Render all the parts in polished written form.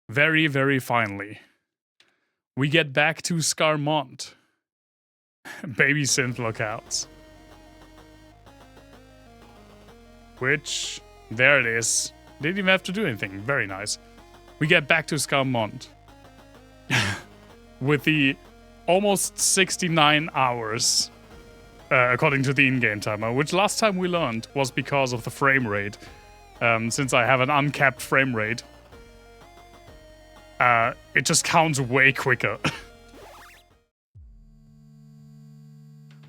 very, very finally, we get back to Scarmonde. Baby synth lookouts. Which, there it is. Didn't even have to do anything. Very nice. We get back to Scarmonde. With the almost 69 hours, according to the in-game timer, which last time we learned was because of the frame rate. Since I have an uncapped frame rate, it just counts way quicker.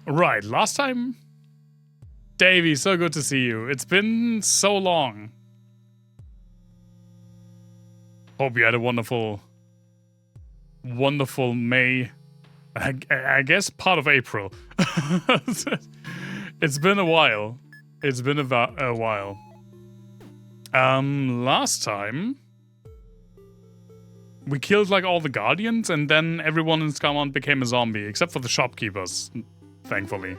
Right, last time... Davey, so good to see you. It's been so long. Hope you had a wonderful May. I guess part of April. It's been a while. It's been about a while. Last time we killed like all the guardians, and then everyone in Scarmonde became a zombie, except for the shopkeepers, thankfully.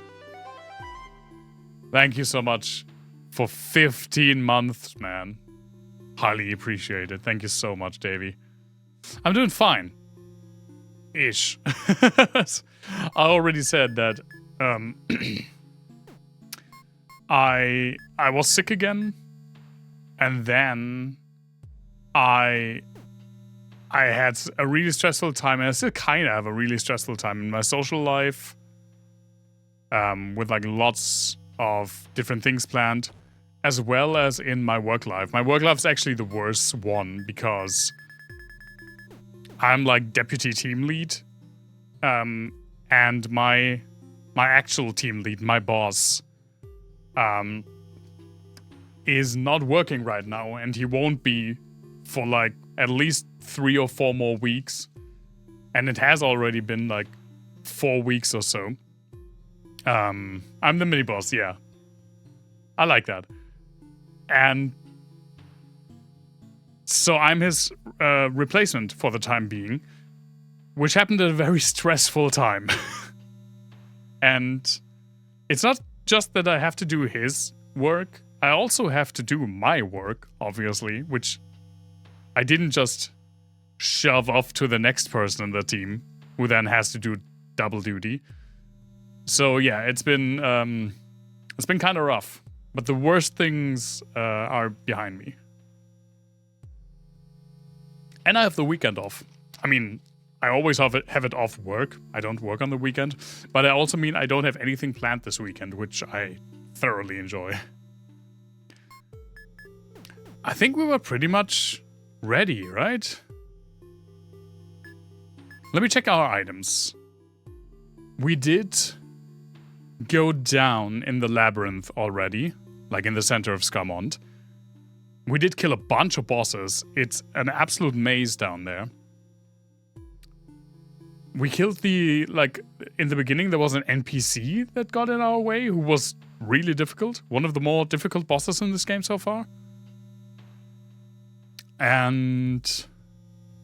Thank you so much for 15 months, man. Highly appreciated. Thank you so much, Davey. I'm doing fine. Ish. I already said that I was sick again, and then I had a really stressful time, and I still kind of have a really stressful time in my social life, with like lots of different things planned, as well as in my work life. My work life is actually the worst one because I'm like deputy team lead, and my actual team lead, my boss, is not working right now, and he won't be for like at least 3 or 4 more weeks, and it has already been like 4 weeks or so. I'm the mini boss, yeah. I like that. And so I'm his replacement for the time being, which happened at a very stressful time. And it's not just that I have to do his work, I also have to do my work, obviously, which I didn't just shove off to the next person in the team, who then has to do double duty. So yeah, it's been kind of rough, but the worst things are behind me. And I have the weekend off. I mean, I always have it off work. I don't work on the weekend, but I also mean I don't have anything planned this weekend, which I thoroughly enjoy. I think we were pretty much ready, right? Let me check our items. We did go down in the labyrinth already, like in the center of Scarmonde. We did kill a bunch of bosses. It's an absolute maze down there. We killed like, in the beginning there was an NPC that got in our way who was really difficult. One of the more difficult bosses in this game so far. And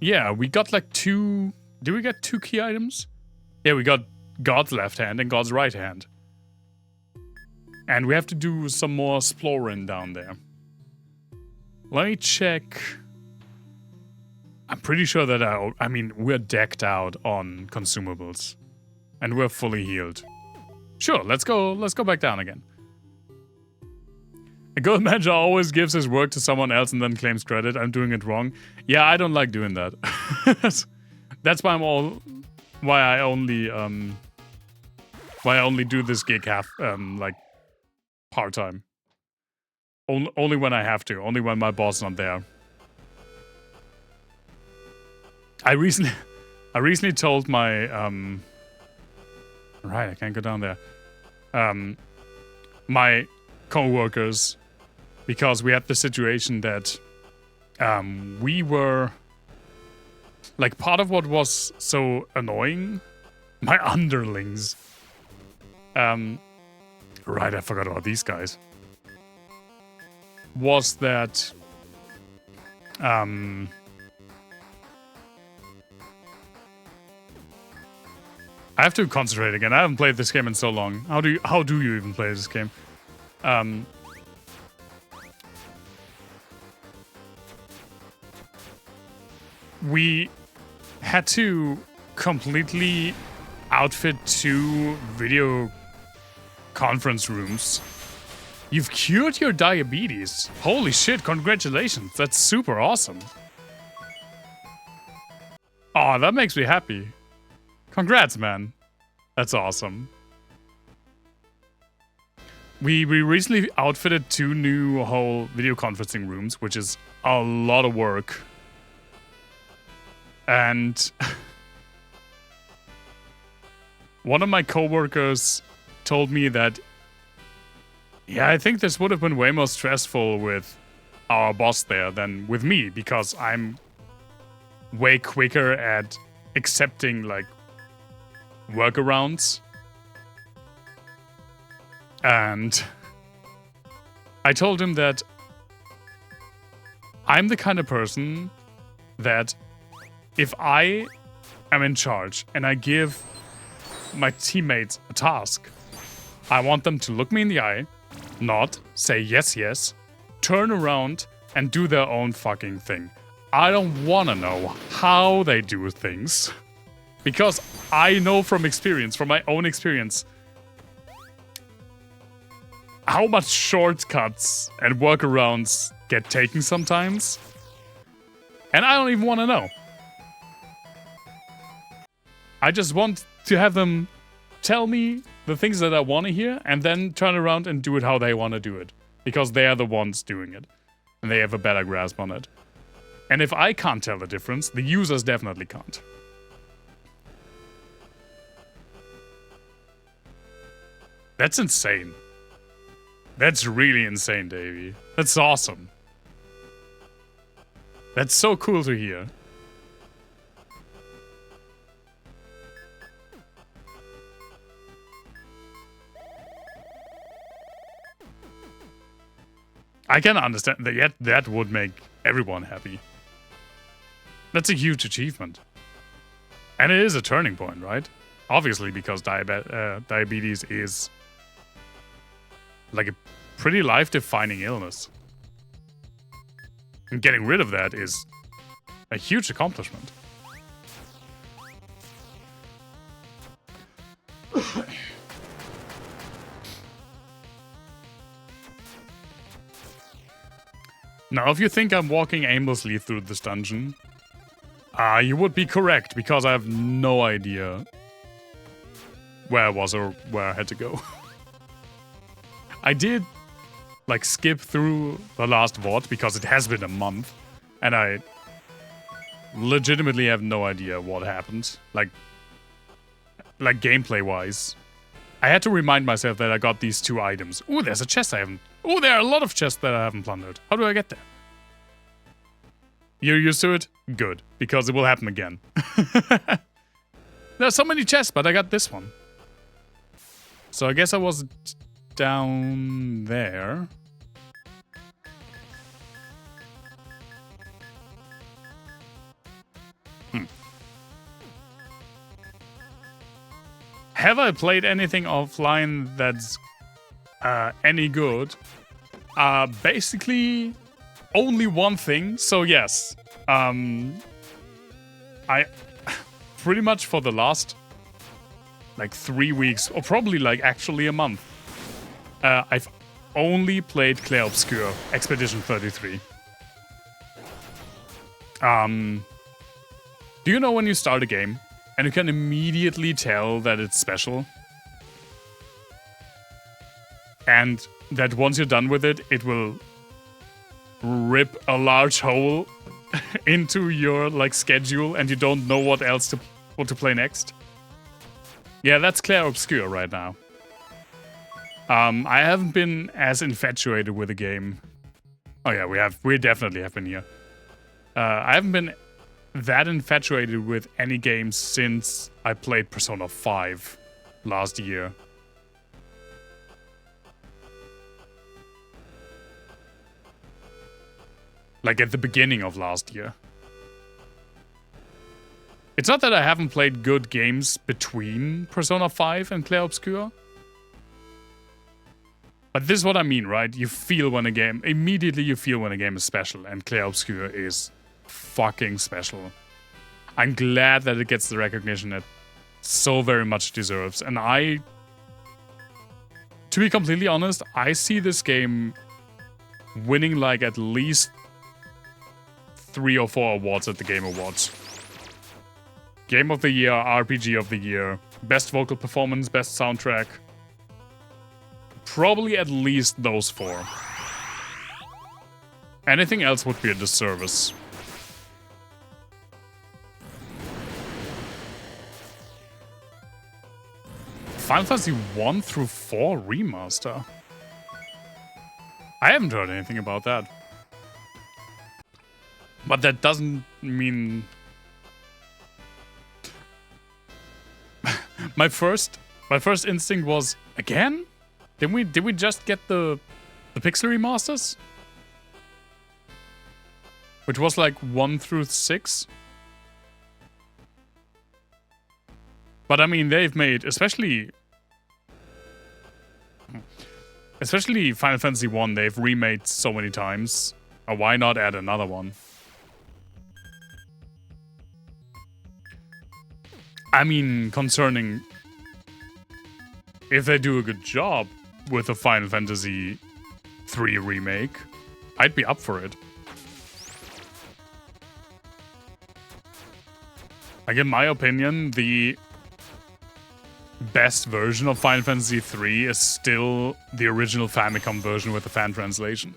yeah, we got like 2... Did we get 2 key items? Yeah, we got God's left hand and God's right hand. And we have to do some more exploring down there. Let me check. I'm pretty sure that I mean, we're decked out on consumables. And we're fully healed. Sure, let's go back down again. A good manager always gives his work to someone else and then claims credit. I'm doing it wrong. Yeah, I don't like doing that. That's why I only do this gig like part-time. Only when I have to. Only when my boss is not there. I recently told my right, I can't go down there. My co-workers, because we had the situation that we were like, part of what was so annoying, my underlings. Right, I forgot about these guys. Was that I have to concentrate again. I haven't played this game in so long. How do you even play this game? we had to completely outfit 2 video conference rooms. You've cured your diabetes. Holy shit, congratulations. That's super awesome. Oh, that makes me happy. Congrats, man. That's awesome. We recently outfitted 2 new whole video conferencing rooms, which is a lot of work. And one of my coworkers told me that, yeah, I think this would have been way more stressful with our boss there than with me, because I'm way quicker at accepting, like, workarounds. And I told him that I'm the kind of person that if I am in charge and I give my teammates a task, I want them to look me in the eye, nod, say yes, yes, turn around and do their own fucking thing. I don't want to know how they do things, because I know from experience, from my own experience, how much shortcuts and workarounds get taken sometimes. And I don't even want to know. I just want to have them tell me the things that I want to hear and then turn around and do it how they want to do it. Because they are the ones doing it. And they have a better grasp on it. And if I can't tell the difference, the users definitely can't. That's insane. That's really insane, Davey. That's awesome. That's so cool to hear. I can understand that, yet that would make everyone happy. That's a huge achievement. And it is a turning point, right? Obviously, because diabetes is like a pretty life-defining illness. And getting rid of that is a huge accomplishment. Now, if you think I'm walking aimlessly through this dungeon, you would be correct, because I have no idea where I was or where I had to go. I did, like, skip through the last VOD because it has been a month, and I legitimately have no idea what happened. Like gameplay-wise. I had to remind myself that I got these 2 items. Ooh, there's a chest I haven't... Ooh, there are a lot of chests that I haven't plundered. How do I get there? You're used to it? Good, because it will happen again. There are so many chests, but I got this one. So I guess I was down there. Have I played anything offline that's any good? Basically, only one thing. So yes, I pretty much for the last like 3 weeks, or probably like actually a month, I've only played Clair Obscur Expedition 33. Do you know when you start a game and you can immediately tell that it's special? And that once you're done with it, it will rip a large hole into your like schedule and you don't know what to play next? Yeah, that's Clair Obscur right now. I haven't been as infatuated with the game. Oh yeah, we definitely have been here. I haven't been that infatuated with any game since I played Persona 5 last year. Like at the beginning of last year. It's not that I haven't played good games between Persona 5 and Clair Obscur. But this is what I mean, right? You feel when a game... Immediately you feel when a game is special. And Clair Obscur is fucking special. I'm glad that it gets the recognition it so very much deserves. And to be completely honest, I see this game winning like at least 3 or 4 awards at the Game Awards. Game of the Year, RPG of the Year, Best Vocal Performance, Best Soundtrack. Probably at least those 4. Anything else would be a disservice. Final Fantasy 1 through 4 remaster. I haven't heard anything about that. But that doesn't mean... my first instinct was, again? Did we just get the pixel remasters? Which was like 1 through 6? But I mean, they've made, especially Final Fantasy 1, they've remade so many times. Why not add another one? I mean, concerning if they do a good job with a Final Fantasy 3 remake, I'd be up for it. Like, in my opinion, the best version of Final Fantasy 3 is still the original Famicom version with the fan translation.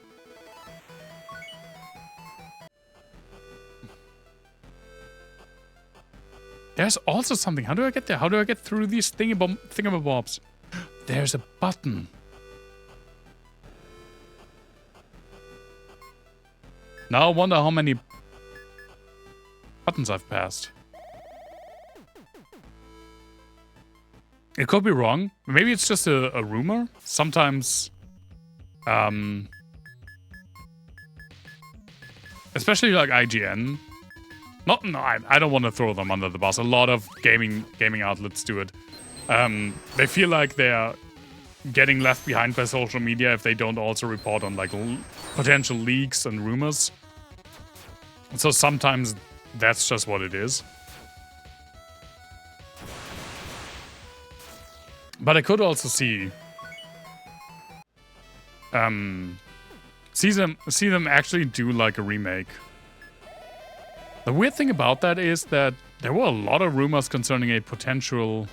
There's also something. How do I get there? How do I get through these thingamabobs? There's a button. Now I wonder how many buttons I've passed. It could be wrong. Maybe it's just a rumor. Sometimes, especially like IGN. No, I don't want to throw them under the bus. A lot of gaming outlets do it. They feel like they're getting left behind by social media if they don't also report on like potential leaks and rumors. So sometimes that's just what it is. But I could also see them actually do like a remake. The weird thing about that is that there were a lot of rumors concerning a potential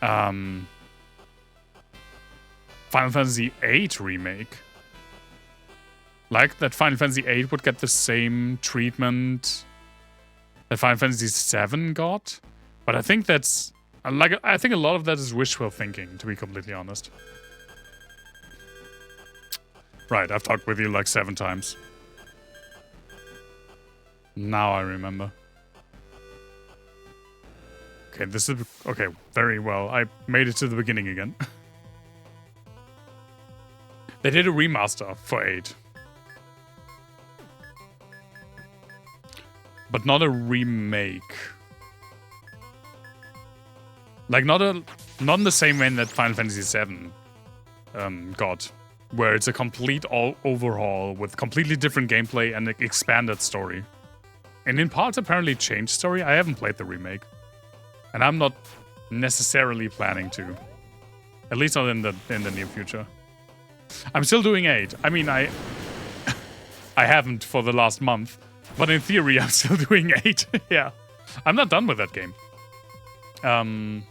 Final Fantasy VIII remake. Like that Final Fantasy VIII would get the same treatment that Final Fantasy VII got. But I think that's I think a lot of that is wishful thinking, to be completely honest. Right, I've talked with you like 7 times. Now I remember. Okay, this is... Okay, very well. I made it to the beginning again. They did a remaster for 8. But not a remake. Like, not in the same way that Final Fantasy VII got. Where it's a complete overhaul with completely different gameplay and an expanded story. And in parts apparently changed story. I haven't played the remake. And I'm not necessarily planning to. At least not in the near future. I'm still doing 8. I mean, I haven't for the last month. But in theory, I'm still doing 8. Yeah. I'm not done with that game. I'm...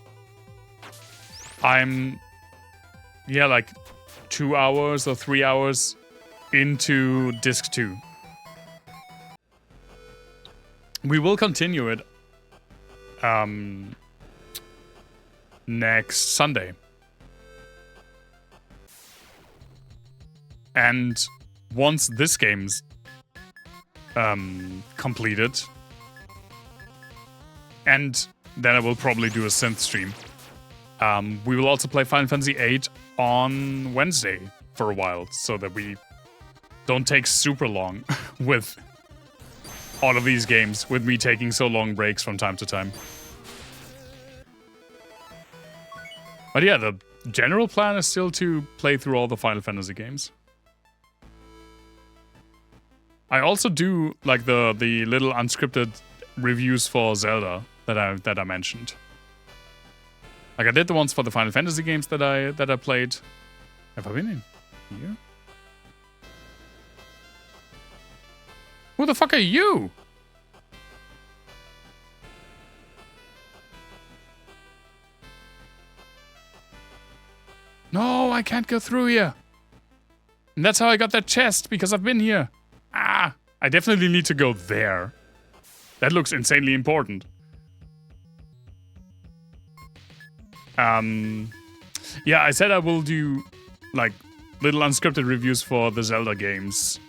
Yeah, like 2 hours or 3 hours into Disc 2. We will continue it next Sunday. And once this game's completed, and then I will probably do a synth stream. We will also play Final Fantasy VIII on Wednesday for a while, so that we don't take super long with all of these games, with me taking so long breaks from time to time. But yeah, the general plan is still to play through all the Final Fantasy games. I also do like the little unscripted reviews for Zelda that I mentioned. Like I did the ones for the Final Fantasy games that I played. Have I been in here? Who the fuck are you? No, I can't go through here. And that's how I got that chest, because I've been here. Ah, I definitely need to go there. That looks insanely important. Yeah, I said I will do, like, little unscripted reviews for the Zelda games.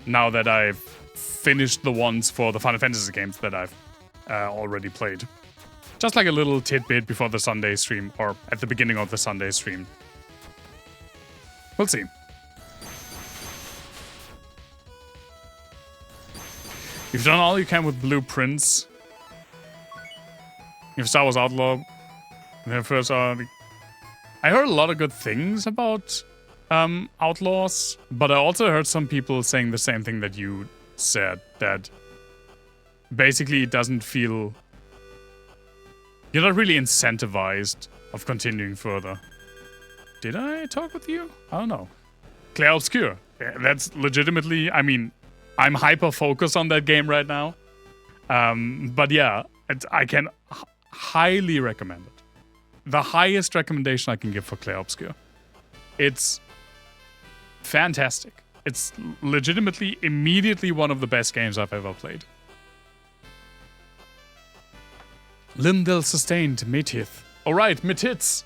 Now that I've finished the ones for the Final Fantasy games that I've already played. Just like a little tidbit before the Sunday stream, or at the beginning of the Sunday stream. We'll see. You've done all you can with blueprints. You've Star Wars Outlaw. The first I heard a lot of good things about Outlaws, but I also heard some people saying the same thing that you said, that basically it doesn't feel... You're not really incentivized of continuing further. Did I talk with you? I don't know. Claire Obscure. That's legitimately... I mean, I'm hyper-focused on that game right now. But yeah, I can highly recommend it. The highest recommendation I can give for Claire Obscure. It's fantastic. It's legitimately, immediately one of the best games I've ever played. Lindell sustained Metith. Alright, Metits.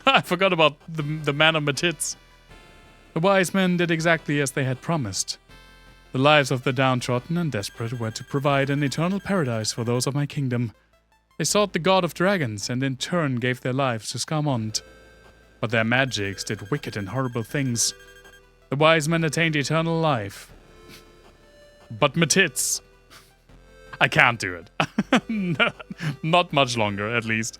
I forgot about the man of Metits. The wise men did exactly as they had promised. The lives of the downtrodden and desperate were to provide an eternal paradise for those of my kingdom. They sought the god of dragons and in turn gave their lives to Scarmonde. But their magics did wicked and horrible things. The wise men attained eternal life. But Metits. I can't do it. Not much longer, at least.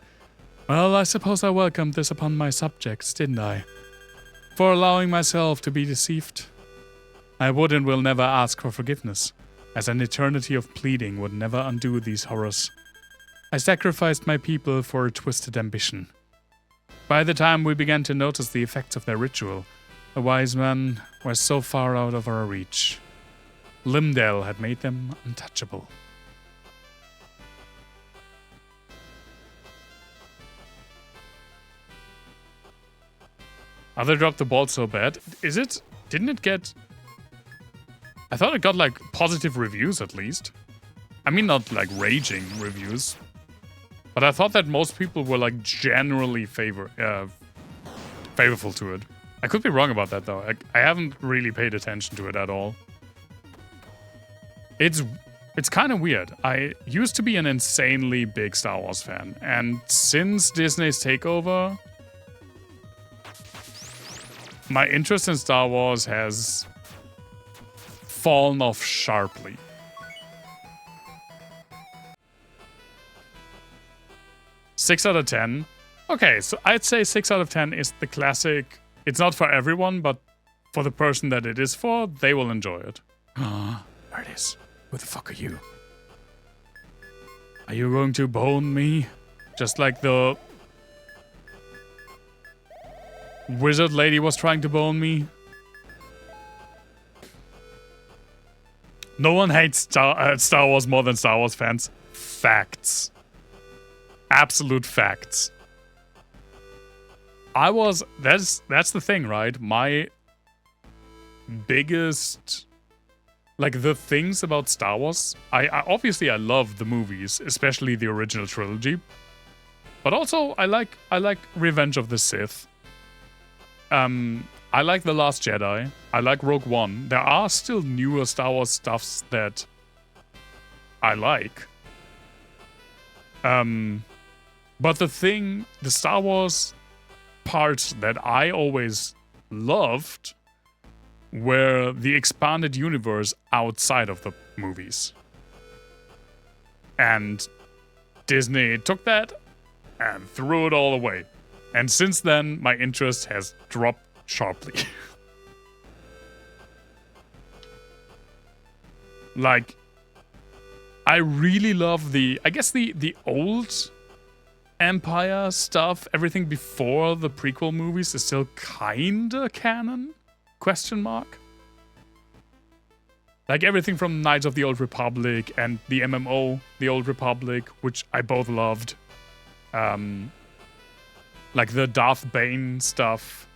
Well, I suppose I welcomed this upon my subjects, didn't I? For allowing myself to be deceived. I would and will never ask for forgiveness, as an eternity of pleading would never undo these horrors. I sacrificed my people for a twisted ambition. By the time we began to notice the effects of their ritual, the wise men were so far out of our reach. Limdale had made them untouchable. Oh, they dropped the ball so bad. Is it? Didn't it get... I thought it got, like, positive reviews, at least. I mean, not, like, raging reviews. But I thought that most people were, like, generally favorable to it. I could be wrong about that, though. I haven't really paid attention to it at all. It's kind of weird. I used to be an insanely big Star Wars fan. And since Disney's takeover... my interest in Star Wars has fallen off sharply. Six out of 10. Okay, so I'd say 6 out of 10 is the classic. It's not for everyone, but for the person that it is for, they will enjoy it. Ah, there it is. Who the fuck are you? Are you going to bone me? Just like the... wizard lady was trying to bone me. No one hates Star Wars more than Star Wars fans. Facts. Absolute facts. That's the thing, right? My biggest... like, the things about Star Wars... I obviously, I love the movies, especially the original trilogy. But also, I like Revenge of the Sith. I like The Last Jedi. I like Rogue One. There are still newer Star Wars stuffs that I like. But the Star Wars parts that I always loved were the expanded universe outside of the movies. And Disney took that and threw it all away. And since then, my interest has dropped sharply. Like, I really love the old Empire stuff. Everything before the prequel movies is still kinda canon? Question mark. Like everything from Knights of the Old Republic and the MMO, The Old Republic, which I both loved. Like the Darth Bane stuff.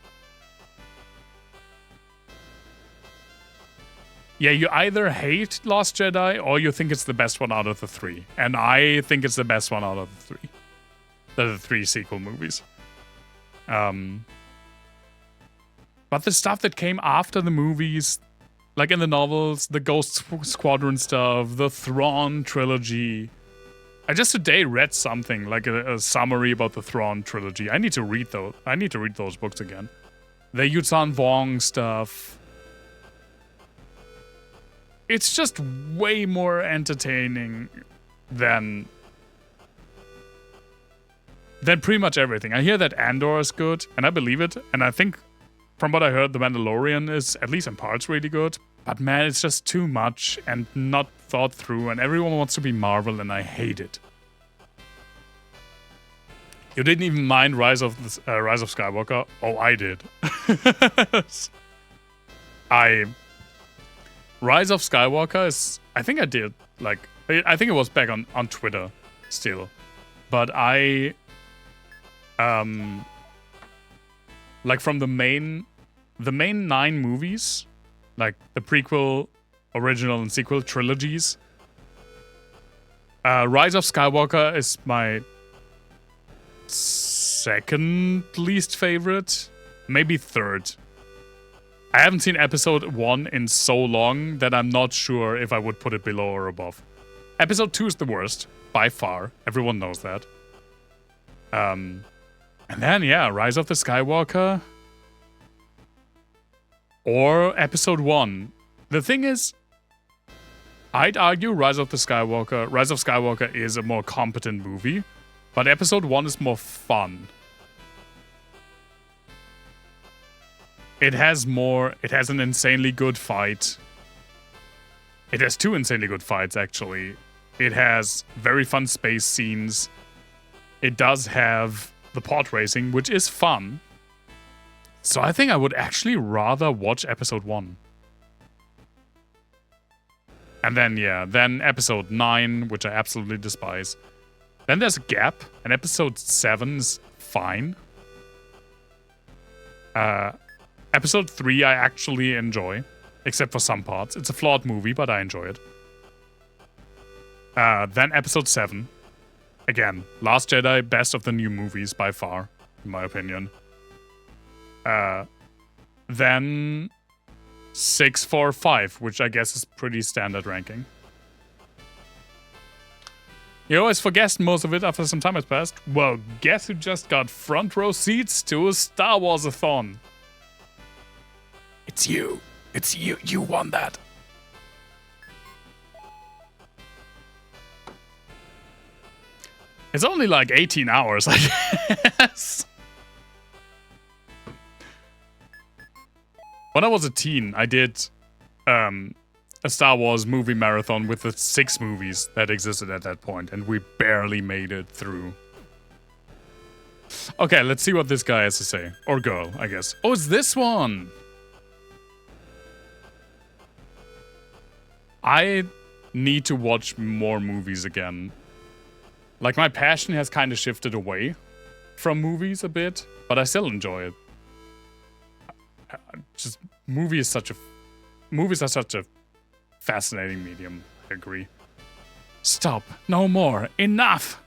Yeah, you either hate Last Jedi or you think it's the best one out of the three. And I think it's the best one out of the three. The three sequel movies. But the stuff that came after the movies, like in the novels, the Ghost Squadron stuff, the Thrawn trilogy. I just today read something, like a summary about the Thrawn trilogy. I need to read those. I need to read those books again. The Yuuzhan Vong stuff. It's just way more entertaining than pretty much everything. I hear that Andor is good, and I believe it. And I think, from what I heard, The Mandalorian is, at least in parts, really good. But man, it's just too much and not thought through, and everyone wants to be Marvel, and I hate it. You didn't even mind Rise of Skywalker? Oh, I did. Rise of Skywalker is... I think I did. Like, I think it was back on Twitter still. But I... like, from the main 9 movies, like the prequel, original, and sequel trilogies, Rise of Skywalker is my second least favorite. Maybe third. I haven't seen episode 1 in so long that I'm not sure if I would put it below or above. Episode 2 is the worst, by far. Everyone knows that. And then, yeah, Rise of the Skywalker. Or episode 1. The thing is, I'd argue Rise of Skywalker is a more competent movie, but episode 1 is more fun. It has an insanely good fight. It has 2 insanely good fights, actually. It has very fun space scenes. It does have the pod racing, which is fun. So I think I would actually rather watch episode 1. And then, yeah, then episode 9, which I absolutely despise. Then there's a gap, and episode 7 is fine. Episode 3 I actually enjoy, except for some parts. It's a flawed movie, but I enjoy it. Then episode 7. Again, Last Jedi, best of the new movies by far, in my opinion. Then 6, 4, 5, which I guess is pretty standard ranking. You always forget most of it after some time has passed. Well, guess who just got front row seats to a Star Wars-a-thon? It's you. It's you. You won that. It's only like 18 hours, I guess. When I was a teen, I did a Star Wars movie marathon with the 6 movies that existed at that point, and we barely made it through. Okay, let's see what this guy has to say. Or girl, I guess. Oh, it's this one! I need to watch more movies again. Like, my passion has kind of shifted away from movies a bit, but I still enjoy it. Just, movies are such a fascinating medium, I agree. Stop. No more. Enough!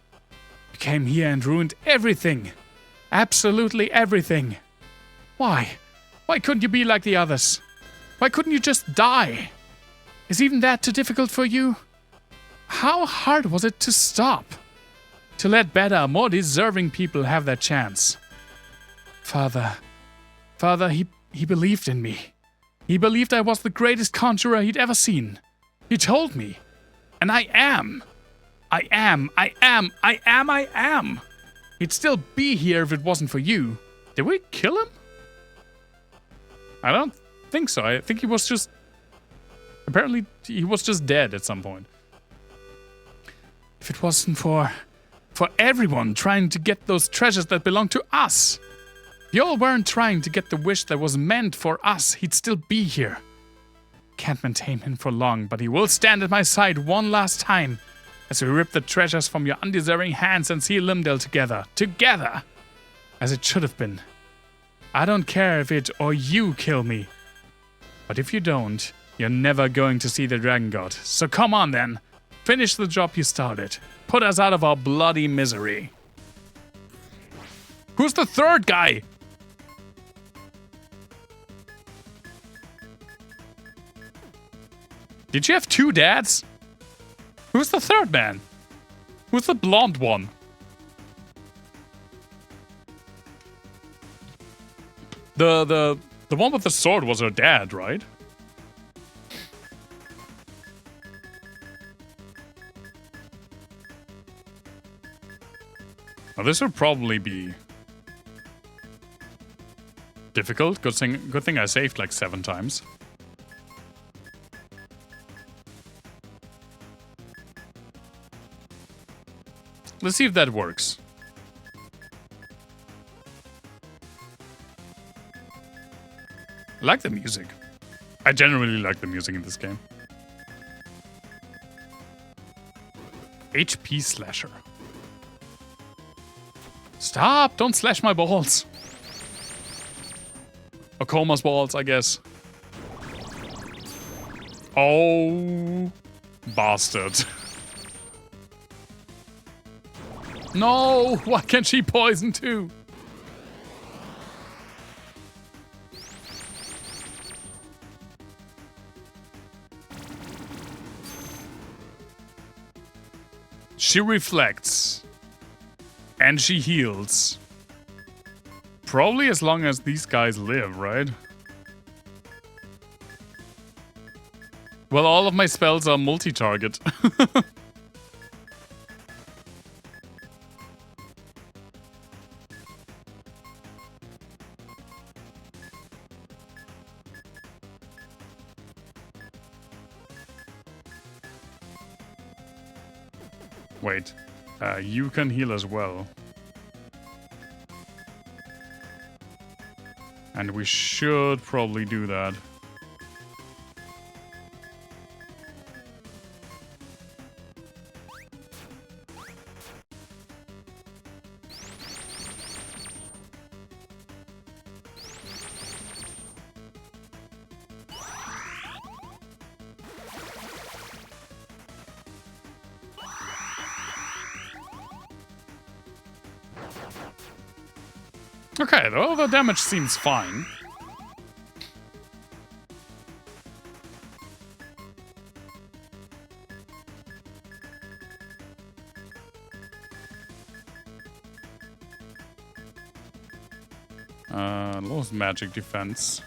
You came here and ruined everything. Absolutely everything. Why? Why couldn't you be like the others? Why couldn't you just die? Is even that too difficult for you? How hard was it to stop? To let better, more deserving people have their chance? Father, he believed in me. He believed I was the greatest conjurer he'd ever seen. He told me. And I am. I am. He'd still be here if it wasn't for you. Did we kill him? I don't think so. I think he was just apparently he was just dead at some point. If it wasn't for everyone trying to get those treasures that belong to us. If y'all weren't trying to get the wish that was meant for us, he'd still be here. Can't maintain him for long, but he will stand at my side one last time as we rip the treasures from your undeserving hands and seal Limdale together. Together! As it should have been. I don't care if it or you kill me. But if you don't, you're never going to see the Dragon God. So come on then. Finish the job you started. Put us out of our bloody misery. Who's the third guy? Did you have two dads? Who's the third man? Who's the blonde one? The one with the sword was her dad, right? Now this would probably be difficult. Good thing I saved like 7 times. Let's see if that works. I like the music. I generally like the music in this game. HP slasher. Stop! Don't slash my balls. Or Coma's balls, I guess. Oh, bastard. No! Why can't she poison too? She reflects. And she heals. Probably as long as these guys live, right? Well, all of my spells are multi-target. Wait, you can heal as well. And we should probably do that. Okay, though, the damage seems fine. Lost magic defense.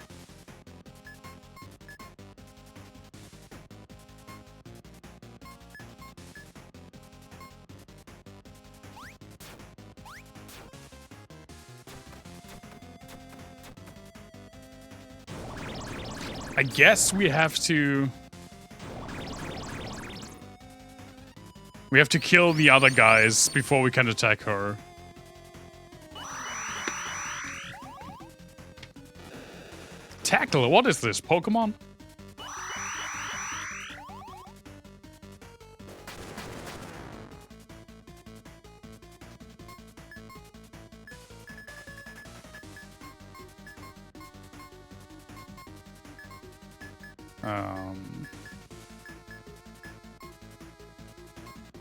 I guess we have to... We have to kill the other guys before we can attack her. Tackle, what is this, Pokemon?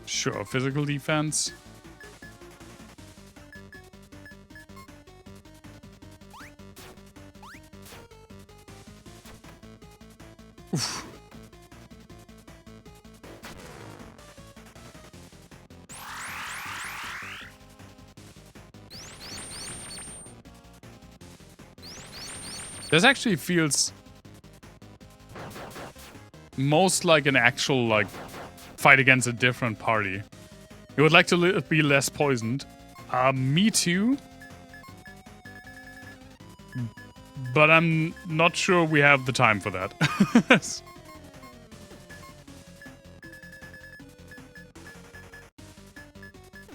Sure, physical defense. Oof. This actually feels most like an actual, like, fight against a different party. You would like to be less poisoned. Me too. But I'm not sure we have the time for that.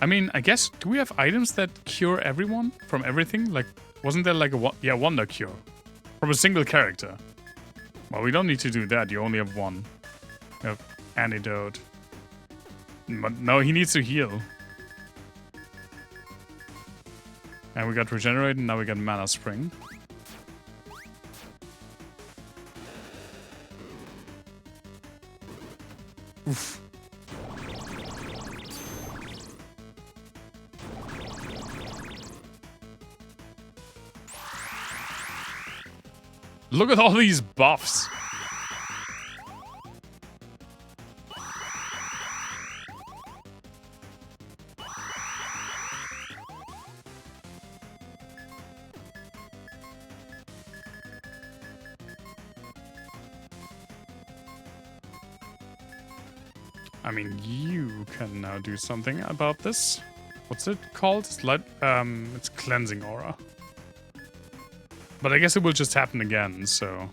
I mean, I guess, do we have items that cure everyone from everything? Like, wasn't there like a wonder cure from a single character? Well, we don't need to do that. You only have one. You have antidote. But no, he needs to heal. And we got regenerate, and now we got mana spring. Oof. Look at all these buffs. I mean, you can now do something about this. What's it called? It's cleansing aura. But I guess it will just happen again, so...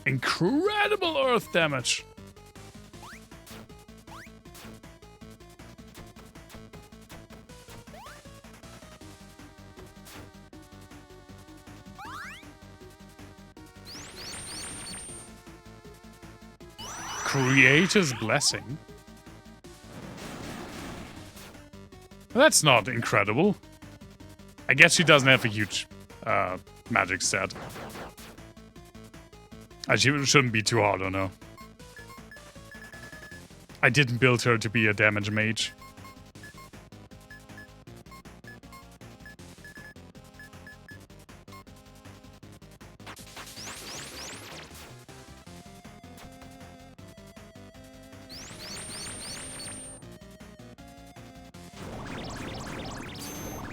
Incredible earth damage! Creator's Blessing? That's not incredible. I guess she doesn't have a huge magic set. She shouldn't be too hard on her. I didn't build her to be a damage mage.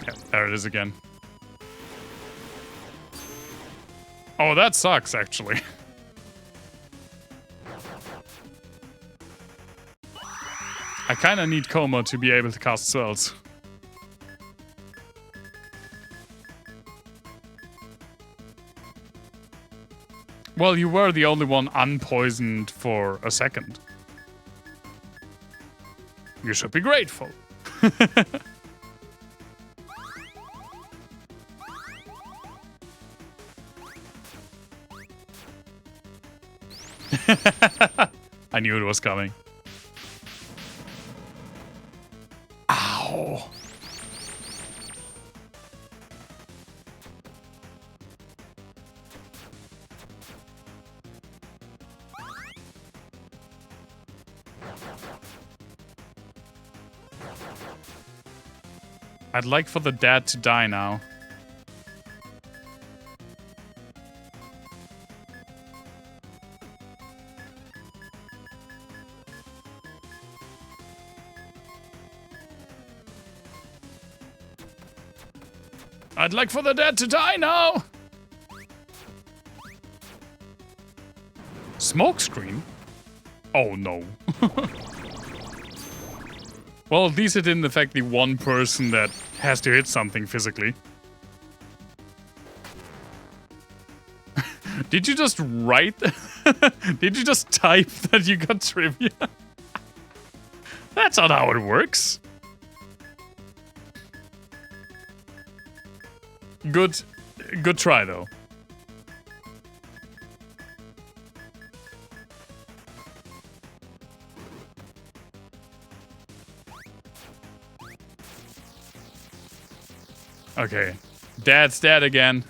Yeah, there it is again. Oh, that sucks, actually. I kinda need Coma to be able to cast spells. Well, you were the only one unpoisoned for a second. You should be grateful. I knew it was coming. Ow. I'd like for the dad to die now. I'd like for the dead to die now! Smoke screen? Oh no. Well, at least it didn't affect the one person that has to hit something physically. Did you just write? Did you just type that you got trivia? That's not how it works. Good try, though. Okay. Dad's dead again.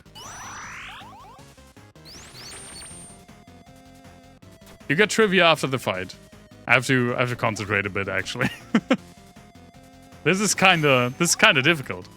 You get trivia after the fight. I have to concentrate a bit, actually. This is kinda difficult.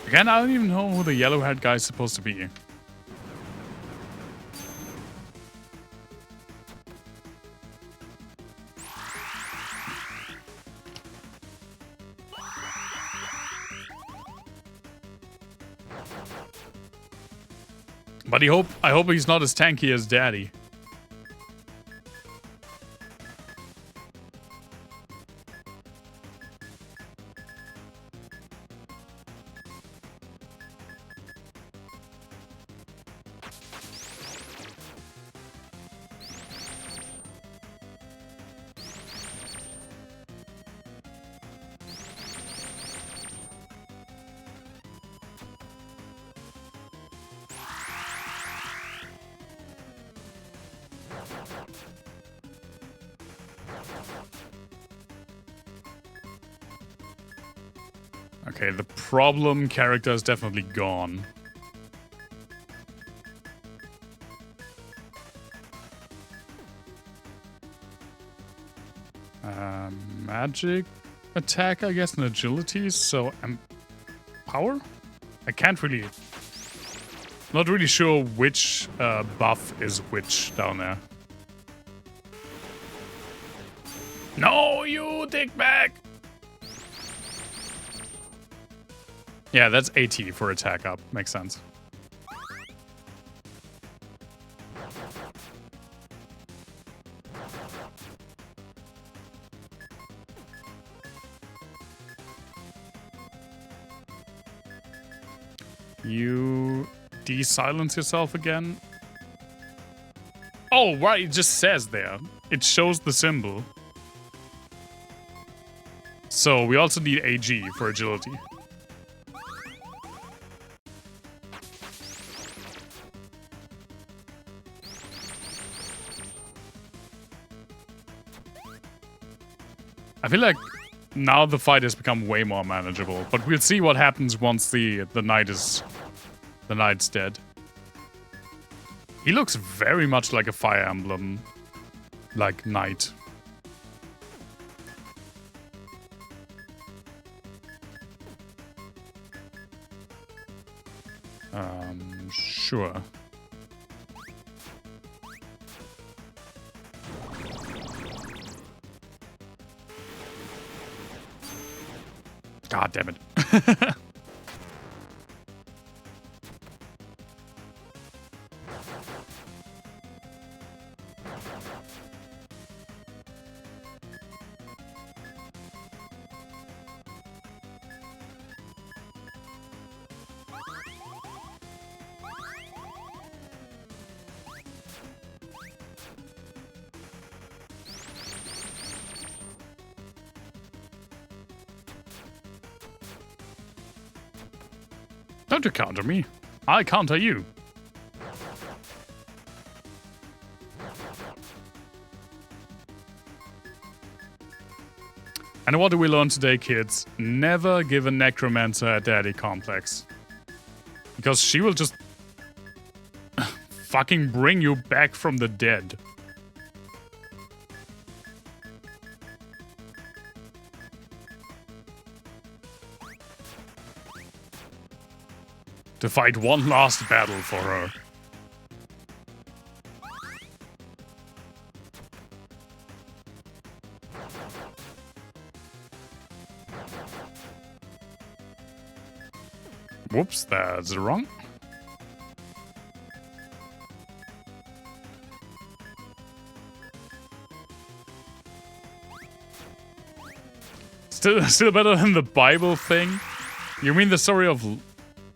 Again, I don't even know who the yellow-haired guy is supposed to be. But I hope he's not as tanky as Daddy. Okay, the problem character is definitely gone. Magic attack, I guess, and agility, so power? I can't really... Not really sure which buff is which down there. No, you dickbag! Yeah, that's AT for attack up. Makes sense. You de-silence yourself again. Oh, right, it just says there. It shows the symbol. So we also need AG for agility. I feel like now the fight has become way more manageable, but we'll see what happens once the knight's dead. He looks very much like a Fire Emblem, like knight. Sure. God damn it. Don't you counter me. I counter you. And what do we learn today, kids? Never give a necromancer a daddy complex. Because she will just fucking bring you back from the dead. To fight one last battle for her. Whoops, that's wrong. Still better than the Bible thing? You mean the story of...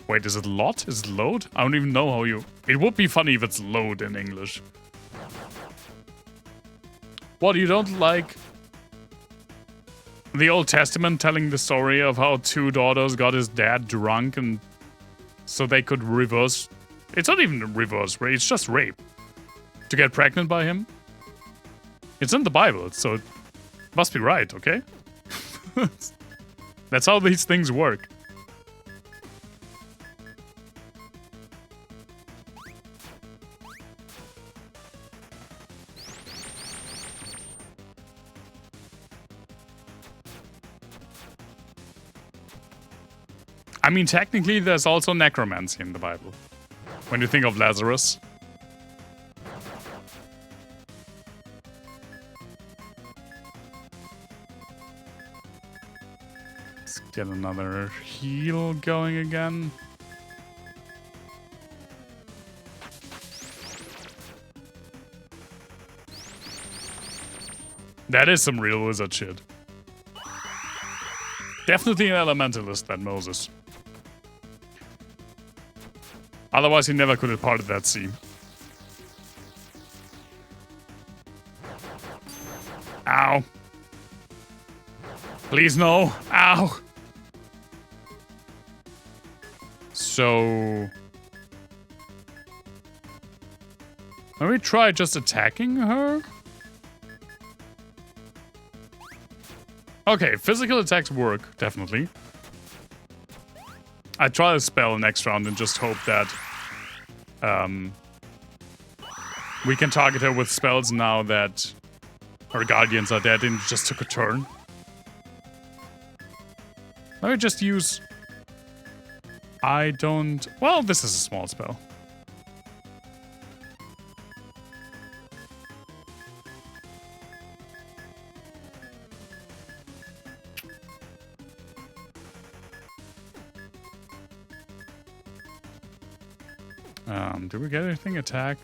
Wait, is it lot? Is it load? I don't even know how you... It would be funny if it's load in English. What, you don't like... the Old Testament telling the story of how two daughters got his dad drunk and... so they could reverse... It's not even reverse rape, it's just rape. To get pregnant by him? It's in the Bible, so it must be right, okay? That's how these things work. I mean, technically, there's also necromancy in the Bible. When you think of Lazarus. Let's get another heal going again. That is some real wizard shit. Definitely an elementalist, that Moses. Otherwise, he never could have parted that sea. Ow. Please, no. Ow. So... Let me try just attacking her? Okay, physical attacks work, definitely. I try a spell next round and just hope that we can target her with spells now that her guardians are dead and just took a turn. Let me just use... I don't... Well, this is a small spell. Do we get anything? Attack?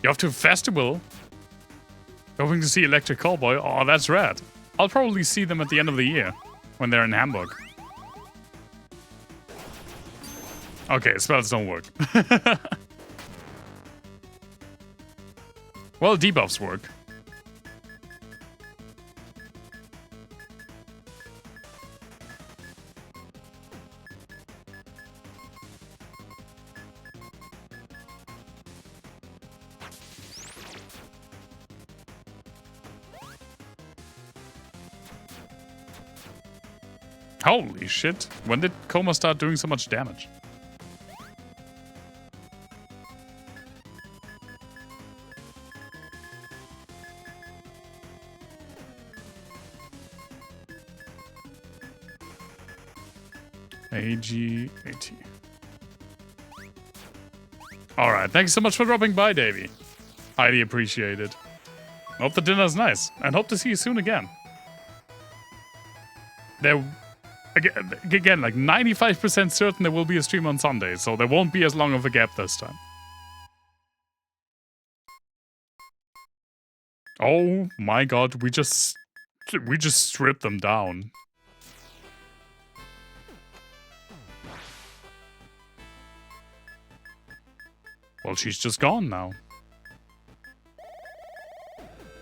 You're off to a festival? Hoping to see Electric Cowboy? Oh, that's rad. I'll probably see them at the end of the year, when they're in Hamburg. Okay, spells don't work. Well, debuffs work. Holy shit. When did Coma start doing so much damage? AG80. Alright, thank you so much for dropping by, Davey. Highly appreciated. Hope the dinner's nice, and hope to see you soon again. There... Again, like 95% certain there will be a stream on Sunday, so there won't be as long of a gap this time. Oh my god, we just stripped them down. Well, she's just gone now.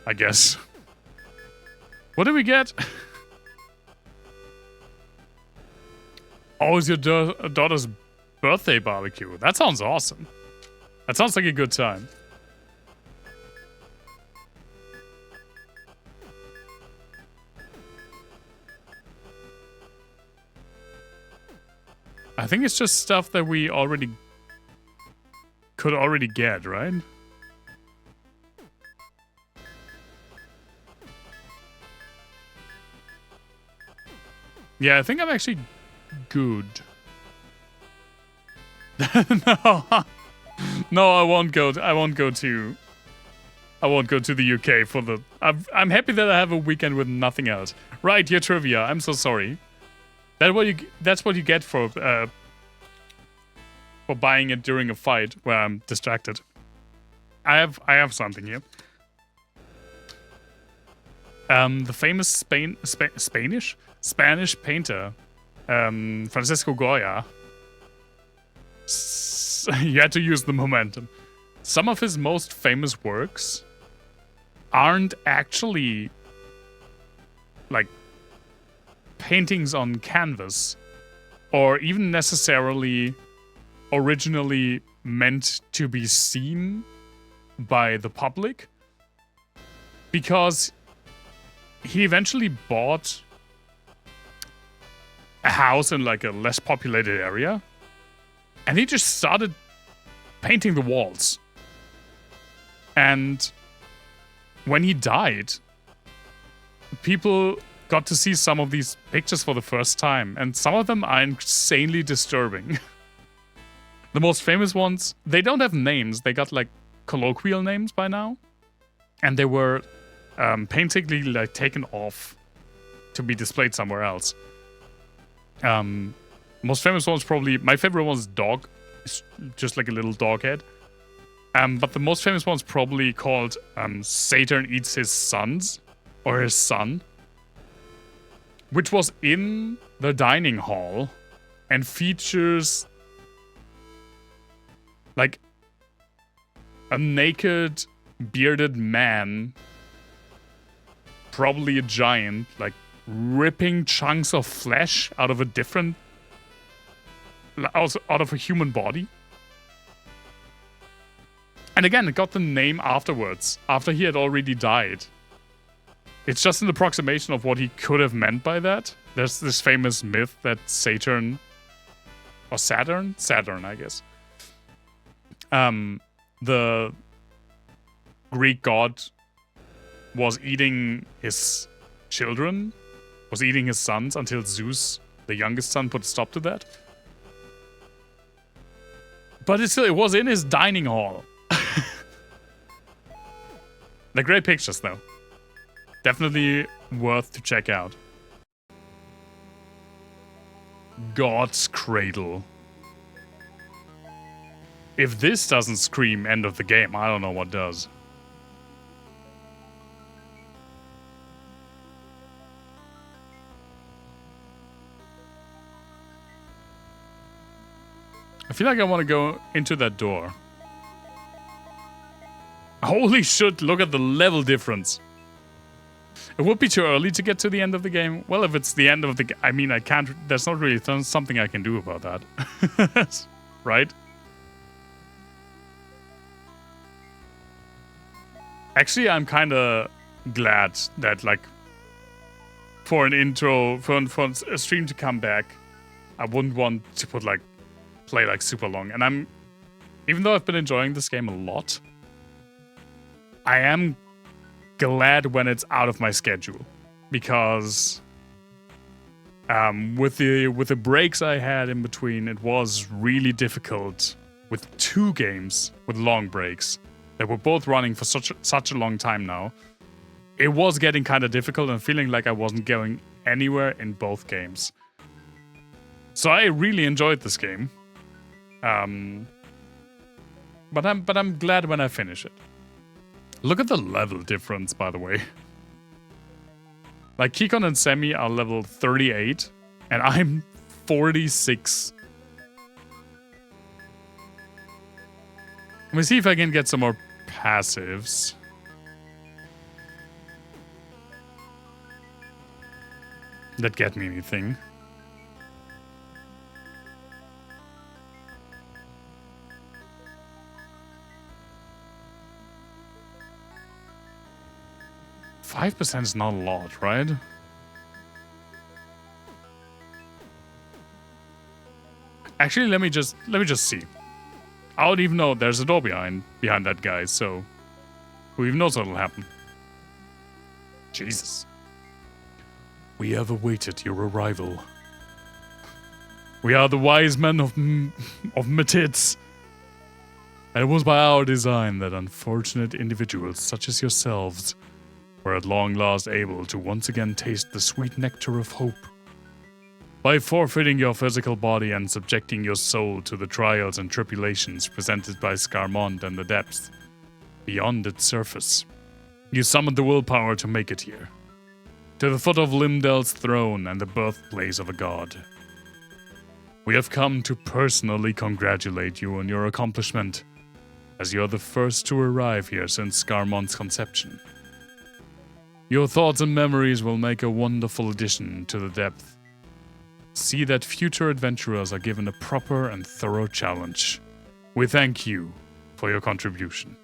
I guess. What did we get? Oh, it's your daughter's birthday barbecue. That sounds awesome. That sounds like a good time. I think it's just stuff that we could already get, right? Yeah, I think I'm actually good. No, no, I won't go to the UK for the. I'm happy that I have a weekend with nothing else. Right, your trivia. I'm so sorry. That's what you get for buying it during a fight where I'm distracted. I have something here. The famous Spanish painter. Francisco Goya. You had to use the momentum. Some of his most famous works aren't actually like paintings on canvas or even necessarily originally meant to be seen by the public, because he eventually bought a house in like a less populated area, and he just started painting the walls. And when he died, people got to see some of these pictures for the first time, and some of them are insanely disturbing. The most famous ones, they don't have names, they got like colloquial names by now, and they were painstakingly like taken off to be displayed somewhere else. Most famous one's probably, my favorite one's dog. It's just like a little dog head. But the most famous one's probably called Saturn Eats His Sons, or his son, which was in the dining hall and features like a naked, bearded man, probably a giant, like ripping chunks of flesh out of a human body. And again, it got the name afterwards, after he had already died. It's just an approximation of what he could have meant by that. There's this famous myth that Saturn, I guess. The Greek god was eating his children, was eating his sons until Zeus, the youngest son, put a stop to that. But it was in his dining hall. They're great pictures, though. Definitely worth to check out. God's Cradle. If this doesn't scream end of the game, I don't know what does. I feel like I want to go into that door. Holy shit, look at the level difference. It would be too early to get to the end of the game. Well, if it's the end of the game, I mean, I can't, there's not really something I can do about that. Right? Actually, I'm kind of glad that, like, for an intro, for a stream to come back, I wouldn't want to put, like, play, like, super long. And even though I've been enjoying this game a lot, I am glad when it's out of my schedule, because with the breaks I had in between, it was really difficult with 2 games with long breaks that were both running for such a long time now. It was getting kind of difficult and feeling like I wasn't going anywhere in both games. So I really enjoyed this game, but I'm glad when I finish it. Look at the level difference, by the way. Like, Kikon and Semi are level 38, and I'm 46. Let me see if I can get some more passives. That get me anything. %5 is not a lot, right? Actually, let me just see. I don't even know there's a door behind that guy, so who even knows what'll happen? Jesus. We have awaited your arrival. We are the wise men of Metitz. And it was by our design that unfortunate individuals such as yourselves were at long last able to once again taste the sweet nectar of hope. By forfeiting your physical body and subjecting your soul to the trials and tribulations presented by Scarmonde and the depths beyond its surface, you summoned the willpower to make it here, to the foot of Limdel's throne and the birthplace of a god. We have come to personally congratulate you on your accomplishment, as you are the first to arrive here since Scarmonde's conception. Your thoughts and memories will make a wonderful addition to the depth. See that future adventurers are given a proper and thorough challenge. We thank you for your contribution.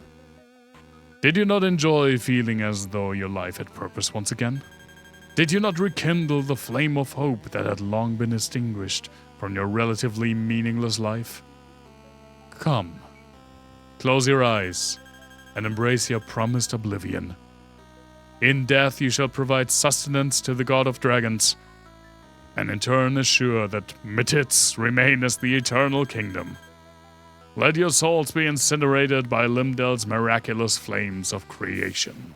Did you not enjoy feeling as though your life had purpose once again? Did you not rekindle the flame of hope that had long been extinguished from your relatively meaningless life? Come, close your eyes and embrace your promised oblivion. In death you shall provide sustenance to the god of dragons, and in turn assure that Metitz remain as the eternal kingdom. Let your souls be incinerated by Limdel's miraculous flames of creation.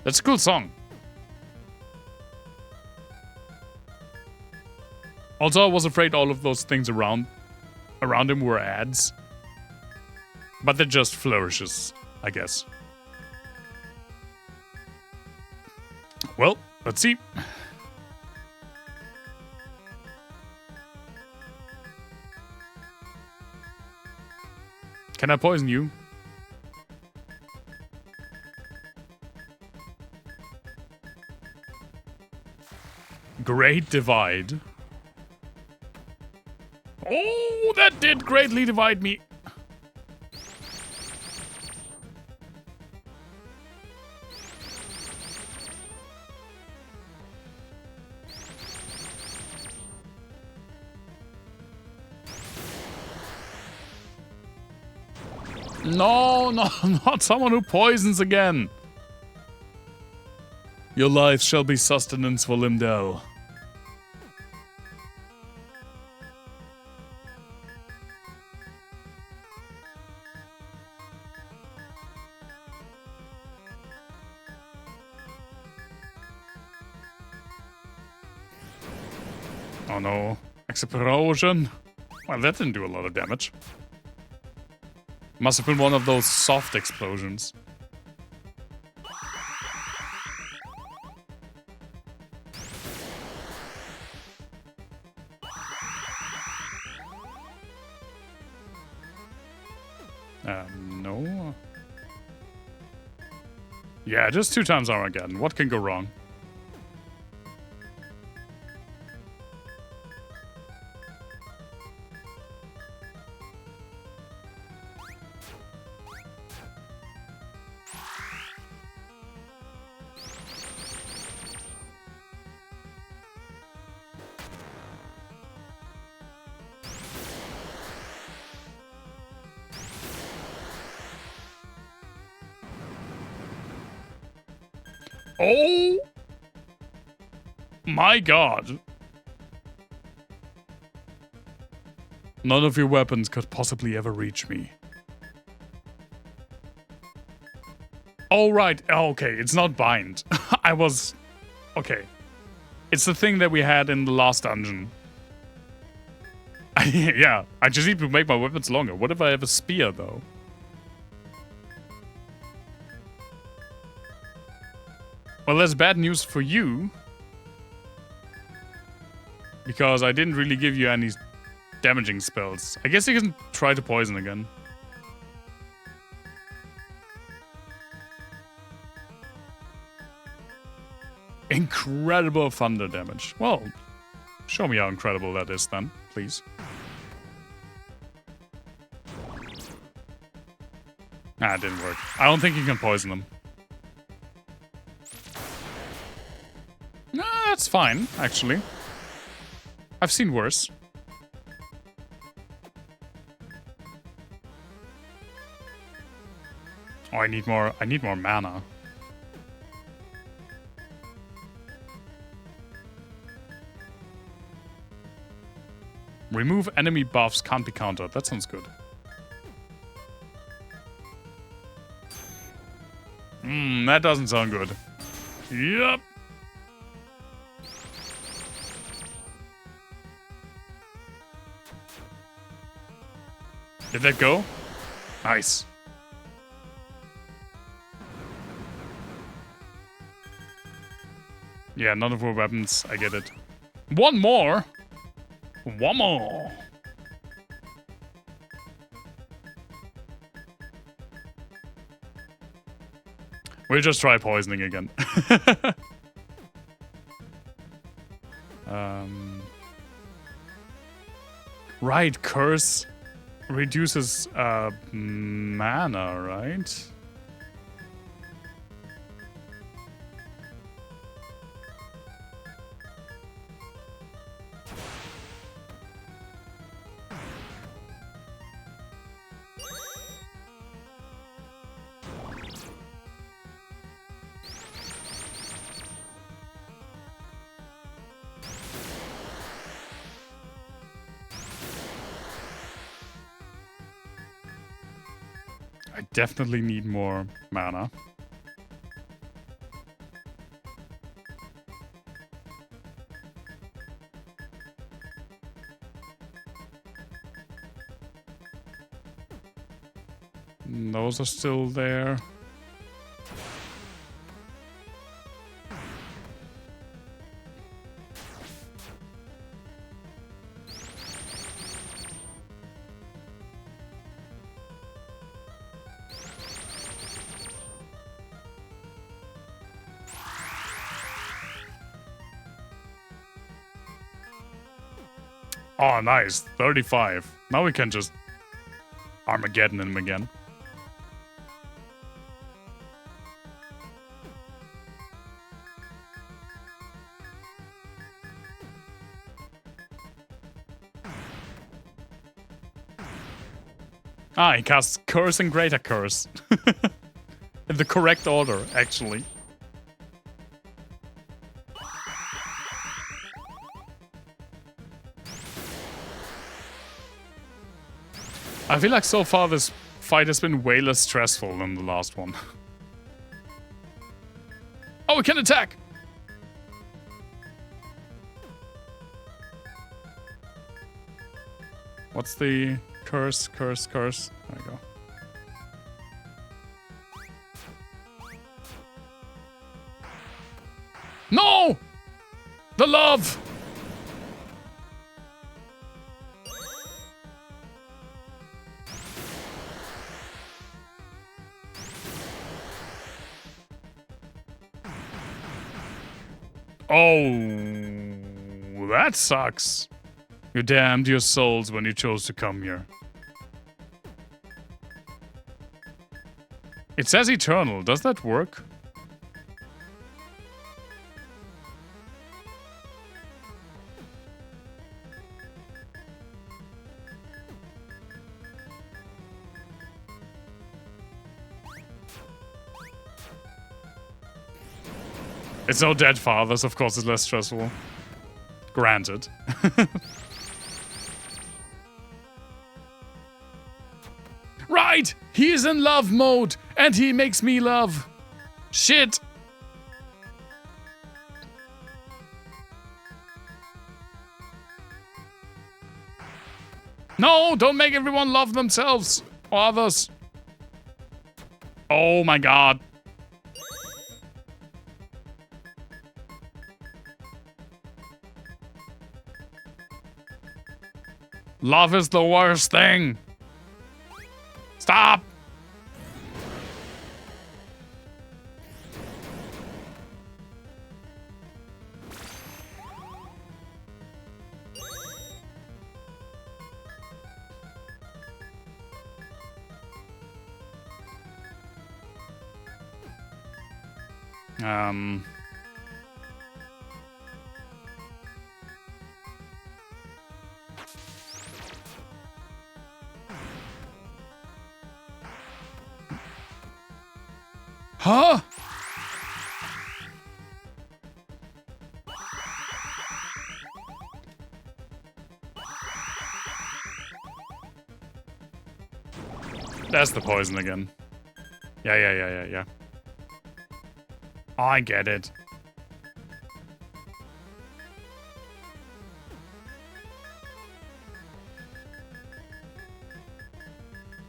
That's a cool song. Also, I was afraid all of those things around him were ads. But they're just flourishes, I guess. Well, let's see. Can I poison you? Great divide. Oh, that did greatly divide me. No, no, not someone who poisons again. Your life shall be sustenance for Limdell. Oh no. Explosion. Well, that didn't do a lot of damage. Must have been one of those soft explosions. No. Yeah, just 2 times Armageddon. What can go wrong? Oh my god. None of your weapons could possibly ever reach me. Oh, right. Oh, okay, it's not bind. I was... Okay. It's the thing that we had in the last dungeon. Yeah, I just need to make my weapons longer. What if I have a spear, though? Well, that's bad news for you. Because I didn't really give you any damaging spells. I guess you can try to poison again. Incredible thunder damage. Well, show me how incredible that is then, please. Nah, it didn't work. I don't think you can poison them. Nah, that's fine, actually. I've seen worse. Oh, I need more mana. Remove enemy buffs can't be countered. That sounds good. That doesn't sound good. Yep. Did that go? Nice. Yeah, none of our weapons. I get it. One more. One more. We'll just try poisoning again. Right, curse reduces mana, right? I definitely need more mana. Those are still there. Oh, nice. 35. Now we can just Armageddon him again. Ah, he casts Curse and Greater Curse. In the correct order, actually. I feel like so far this fight has been way less stressful than the last one. Oh, we can attack! What's the curse? Curse, curse. There we go. No! The love! Oh, that sucks. You damned your souls when you chose to come here. It says eternal. Does that work? It's no dead fathers, of course it's less stressful. Granted. Right! He is in love mode, and he makes me love. Shit! No, don't make everyone love themselves or others. Oh my god. Love is the worst thing. Stop. Huh? That's the poison again. Yeah. I get it.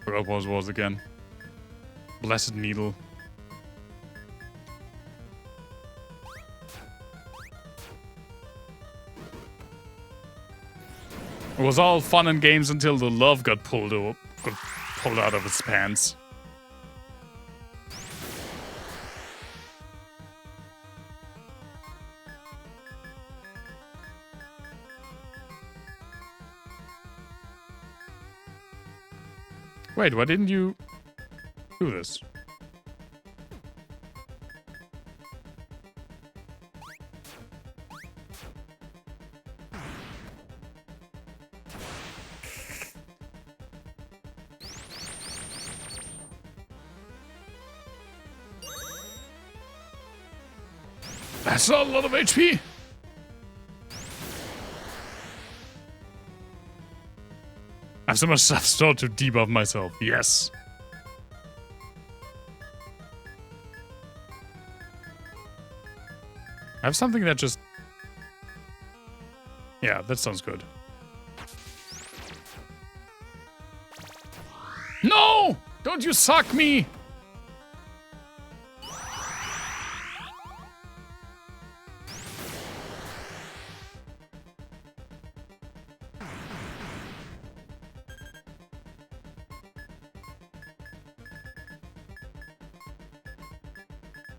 Forgot what it was again. Blessed needle. It was all fun and games until the love got pulled out of its pants. Wait, why didn't you do this? That's not a lot of HP. I have so much stuff stored to debuff myself. Yes. I have something that just... Yeah, that sounds good. No! Don't you suck me!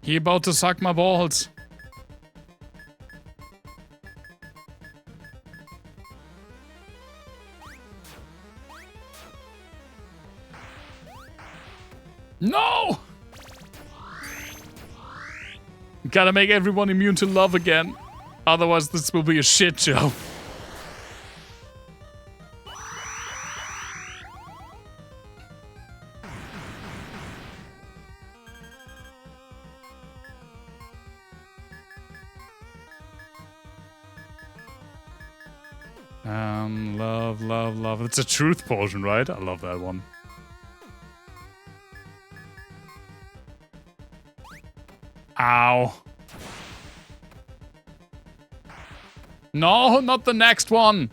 He about to suck my balls. No! Gotta make everyone immune to love again. Otherwise, this will be a shit show. Love, love, love. It's a truth potion, right? I love that one. Ow. No, not the next one.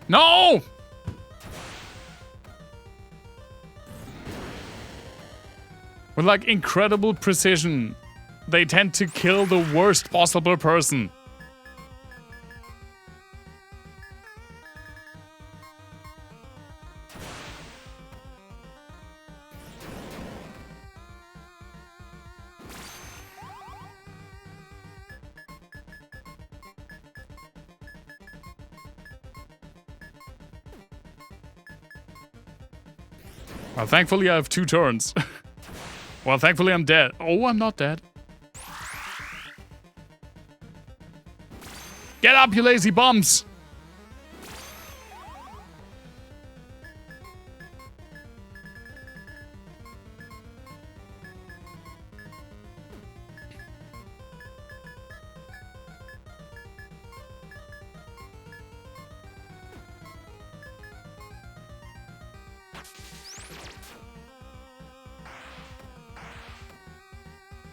No! With like incredible precision, they tend to kill the worst possible person. Well, thankfully I have 2 turns. Well, thankfully I'm dead. Oh, I'm not dead. Get up, you lazy bums!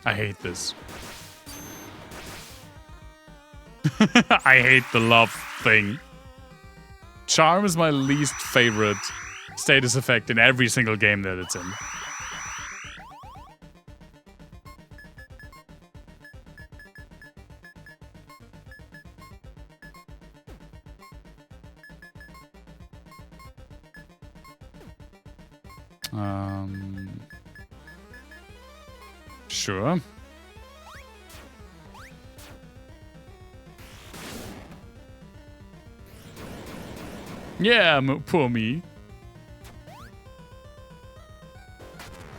I hate this. I hate the love thing. Charm is my least favorite status effect in every single game that it's in. Sure. Yeah, poor me.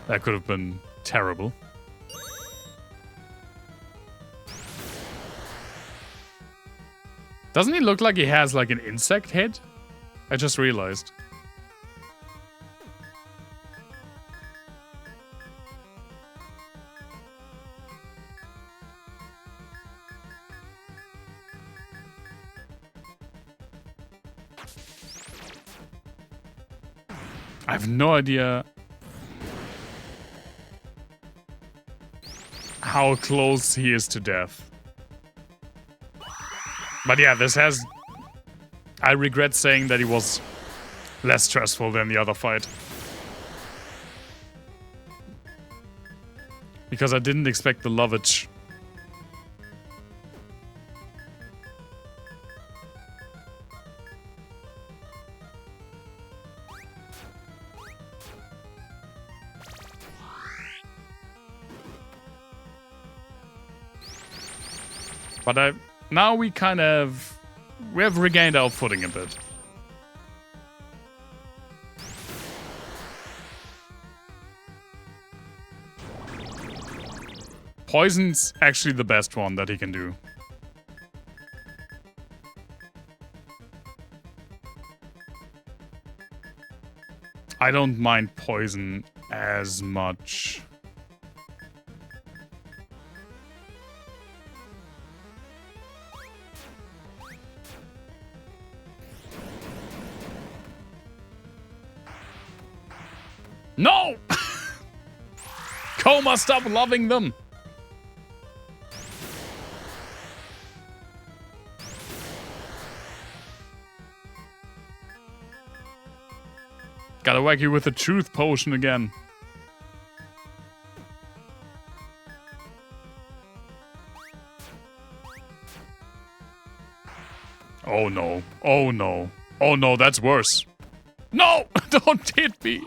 That could have been terrible. Doesn't he look like he has like an insect head? I just realized. I have no idea how close he is to death. But yeah, this has... I regret saying that he was less stressful than the other fight. Because I didn't expect the lovage. But now we have regained our footing a bit. Poison's actually the best one that he can do. I don't mind poison as much. No! Coma, stop loving them! Gotta whack you with the truth potion again. Oh no. Oh no. Oh no, that's worse. No! Don't hit me!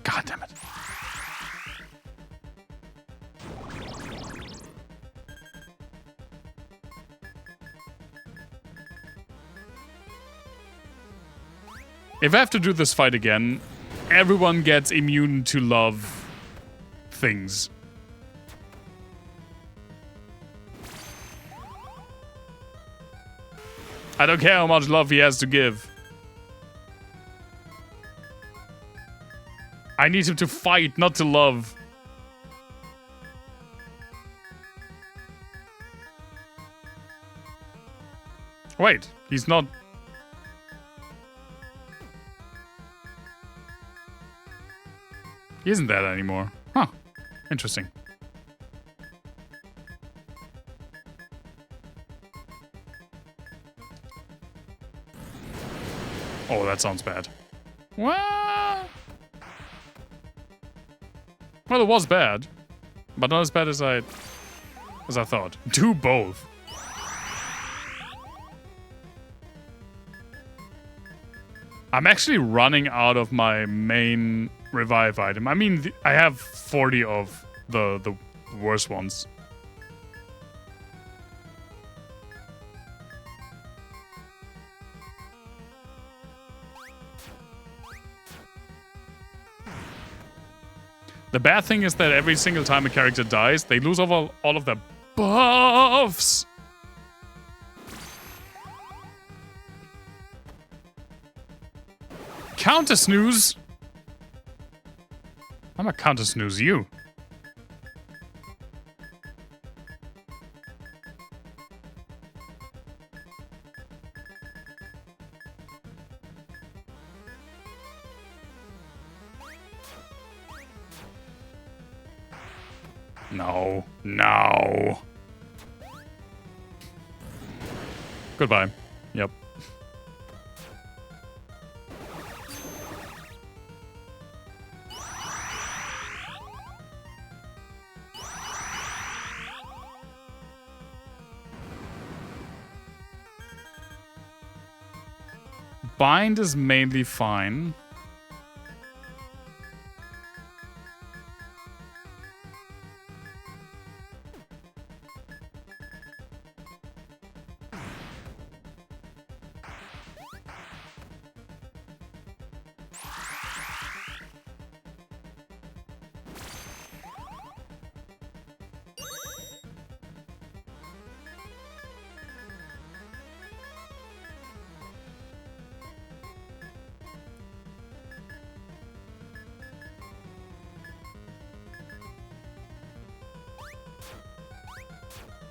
God damn it. If I have to do this fight again, everyone gets immune to love things. I don't care how much love he has to give. I need him to fight, not to love. Wait, he's not... He isn't that anymore. Huh. Interesting. Oh, that sounds bad. Well, it was bad. But not as bad as I thought. Do both. I'm actually running out of my main revive item. I mean, I have 40 of the worst ones. The bad thing is that every single time a character dies, they lose all of their buffs. Counter snooze. I'm a counter snooze you. No. No. Goodbye. Yep. Bind is mainly fine.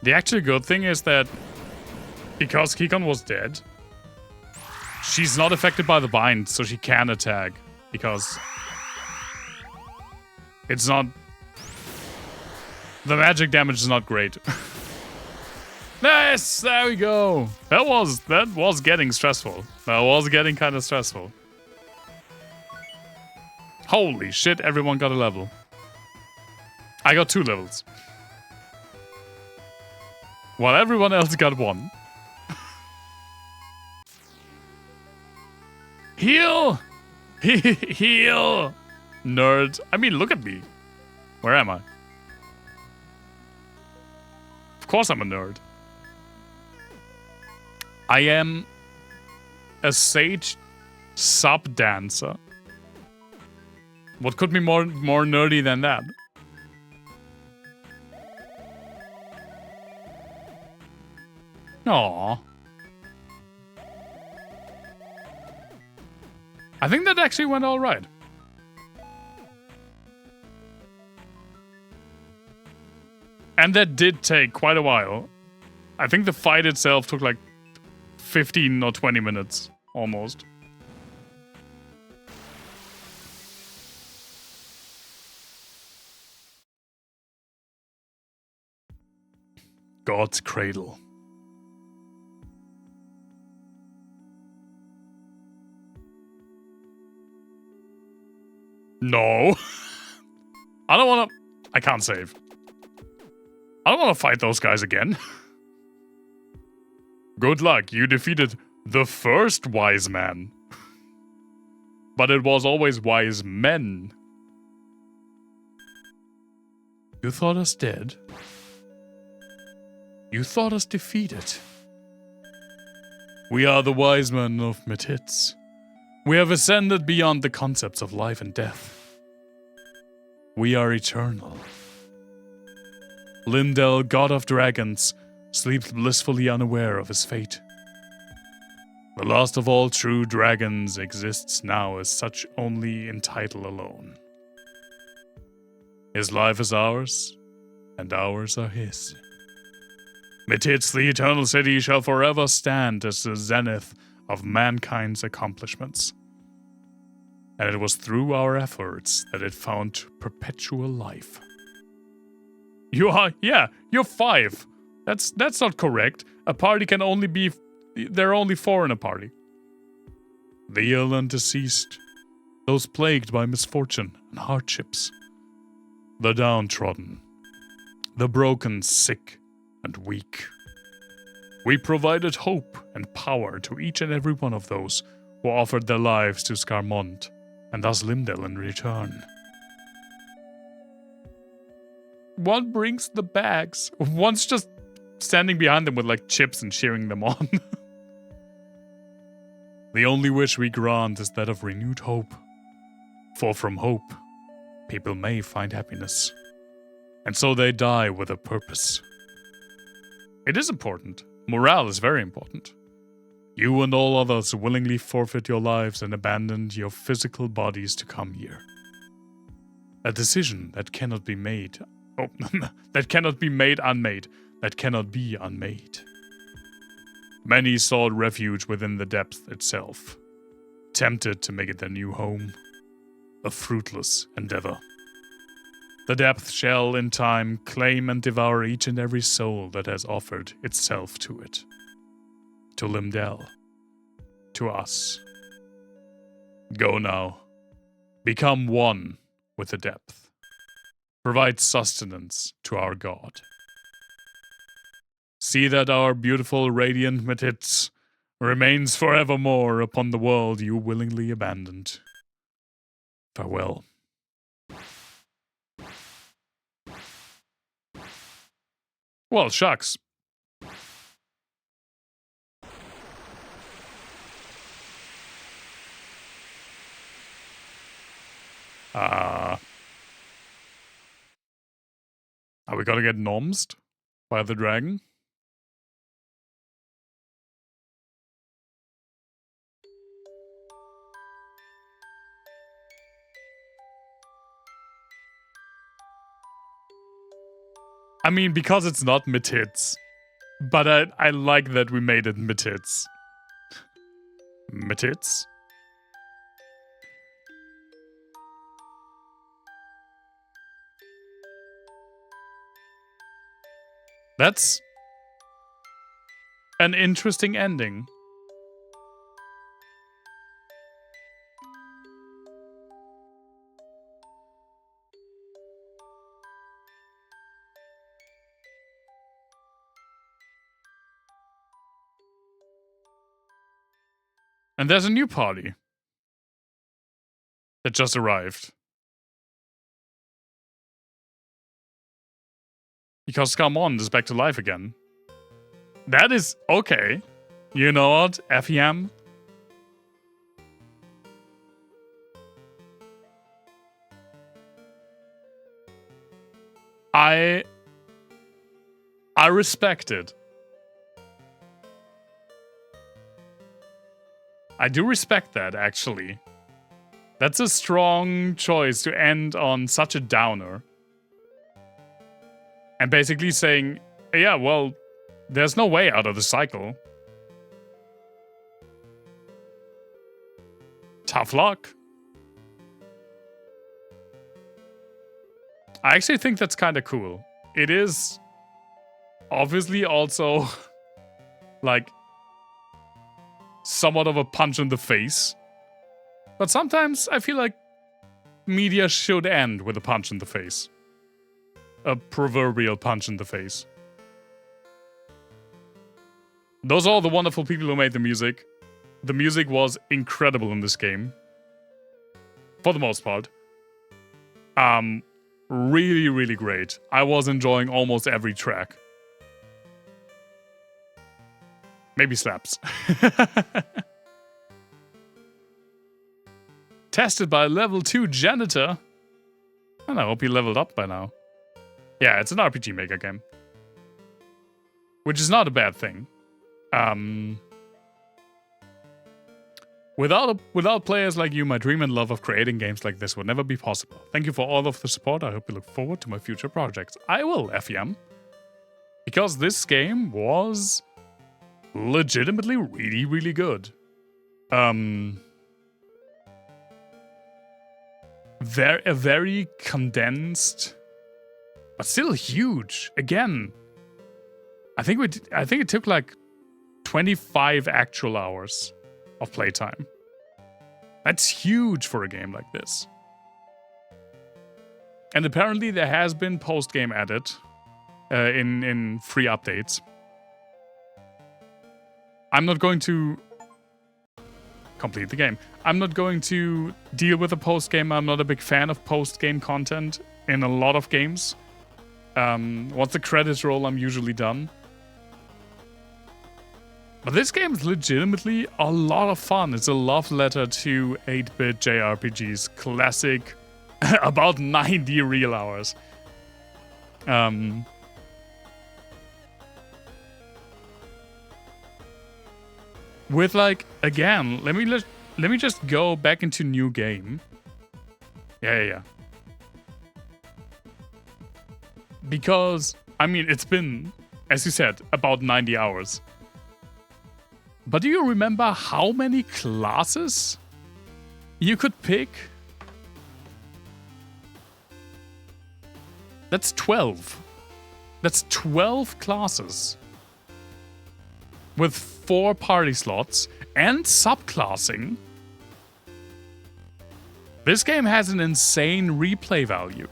The actually good thing is that because Kikon was dead, she's not affected by the bind, so she can attack. Because it's not... The magic damage is not great. Yes, there we go. That was getting stressful. That was getting kind of stressful. Holy shit, everyone got a level. I got 2 levels. While everyone else got 1. Heal! Heal! Nerd. I mean, look at me. Where am I? Of course I'm a nerd. I am a sage sub-dancer. What could be more nerdy than that? Aww. I think that actually went all right. And that did take quite a while. I think the fight itself took like 15 or 20 minutes, almost. God's Cradle. No. I don't want to... I can't save. I don't want to fight those guys again. Good luck, you defeated the first wise man. But it was always wise men. You thought us dead? You thought us defeated? We are the wise men of Metitz. We have ascended beyond the concepts of life and death. We are eternal. Lindell, god of dragons, sleeps blissfully unaware of his fate. The last of all true dragons exists now as such only in title alone. His life is ours, and ours are his. Metitz, the eternal city, shall forever stand as the zenith of mankind's accomplishments. And it was through our efforts that it found perpetual life. You're 5. That's not correct. A party can only be... There are only 4 in a party. The ill and deceased, those plagued by misfortune and hardships, the downtrodden, the broken, sick, and weak. We provided hope and power to each and every one of those who offered their lives to Scarmonde, and thus Limdell in return. One brings the bags. One's just standing behind them with like chips and cheering them on. The only wish we grant is that of renewed hope. For from hope, people may find happiness. And so they die with a purpose. It is important. Morale is very important. You and all others willingly forfeit your lives and abandoned your physical bodies to come here. A decision that cannot be made. Oh, that cannot be made unmade. That cannot be unmade. Many sought refuge within the depth itself, tempted to make it their new home. A fruitless endeavor. The depth shall, in time, claim and devour each and every soul that has offered itself to it. To Limdell. To us. Go now. Become one with the depth. Provide sustenance to our god. See that our beautiful radiant Metitz remains forevermore upon the world you willingly abandoned. Farewell. Well, shucks. Are we gonna get nomsed by the dragon? I mean, because it's not Metitz. But I like that we made it Metitz. Metitz? That's an interesting ending. And there's a new party that just arrived. Because Scarmonde is back to life again. That is okay. You know what, FEM? I respect it. I do respect that, actually. That's a strong choice to end on such a downer. And basically saying, yeah, well, there's no way out of the cycle. Tough luck. I actually think that's kind of cool. It is obviously also like somewhat of a punch in the face. But sometimes I feel like media should end with a punch in the face. A proverbial punch in the face. Those are all the wonderful people who made the music. The music was incredible in this game. For the most part. Really, really great. I was enjoying almost every track. Maybe slaps. Tested by level 2 janitor. And I hope he leveled up by now. Yeah, it's an RPG Maker game. Which is not a bad thing. Without players like you, my dream and love of creating games like this would never be possible. Thank you for all of the support. I hope you look forward to my future projects. I will, FEM. Because this game was legitimately really, really good. Very condensed, but still huge. Again, I think it took like 25 actual hours of playtime. That's huge for a game like this. And apparently there has been post-game added in free updates. I'm not going to complete the game. I'm not going to deal with a post-game. I'm not a big fan of post-game content in a lot of games. Once the credits roll, I'm usually done. But this game is legitimately a lot of fun. It's a love letter to 8-bit JRPGs. Classic, about 90 real hours. With like, again, let me just go back into new game. Yeah. Because, I mean, it's been, as you said, about 90 hours. But do you remember how many classes you could pick? That's 12. That's 12 classes. With 4 party slots and subclassing. This game has an insane replay value.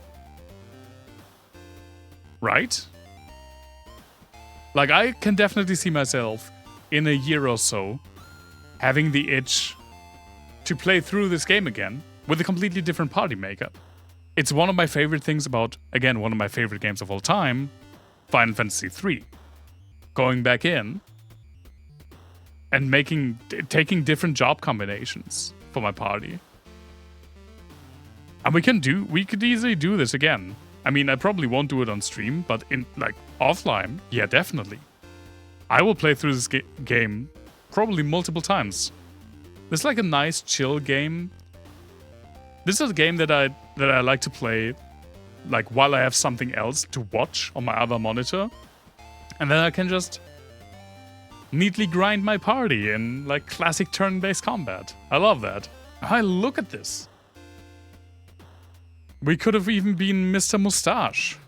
Right? Like, I can definitely see myself in a year or so having the itch to play through this game again with a completely different party makeup. It's one of my favorite things about, again, one of my favorite games of all time, Final Fantasy III. Going back in and taking different job combinations for my party. And we could easily do this again. I mean, I probably won't do it on stream, but in, like, offline, yeah, definitely. I will play through this game probably multiple times. This is like a nice, chill game. This is a game that I like to play, like, while I have something else to watch on my other monitor. And then I can just neatly grind my party in, like, classic turn-based combat. I love that. Look at this. We could have even been Mr. Mustache.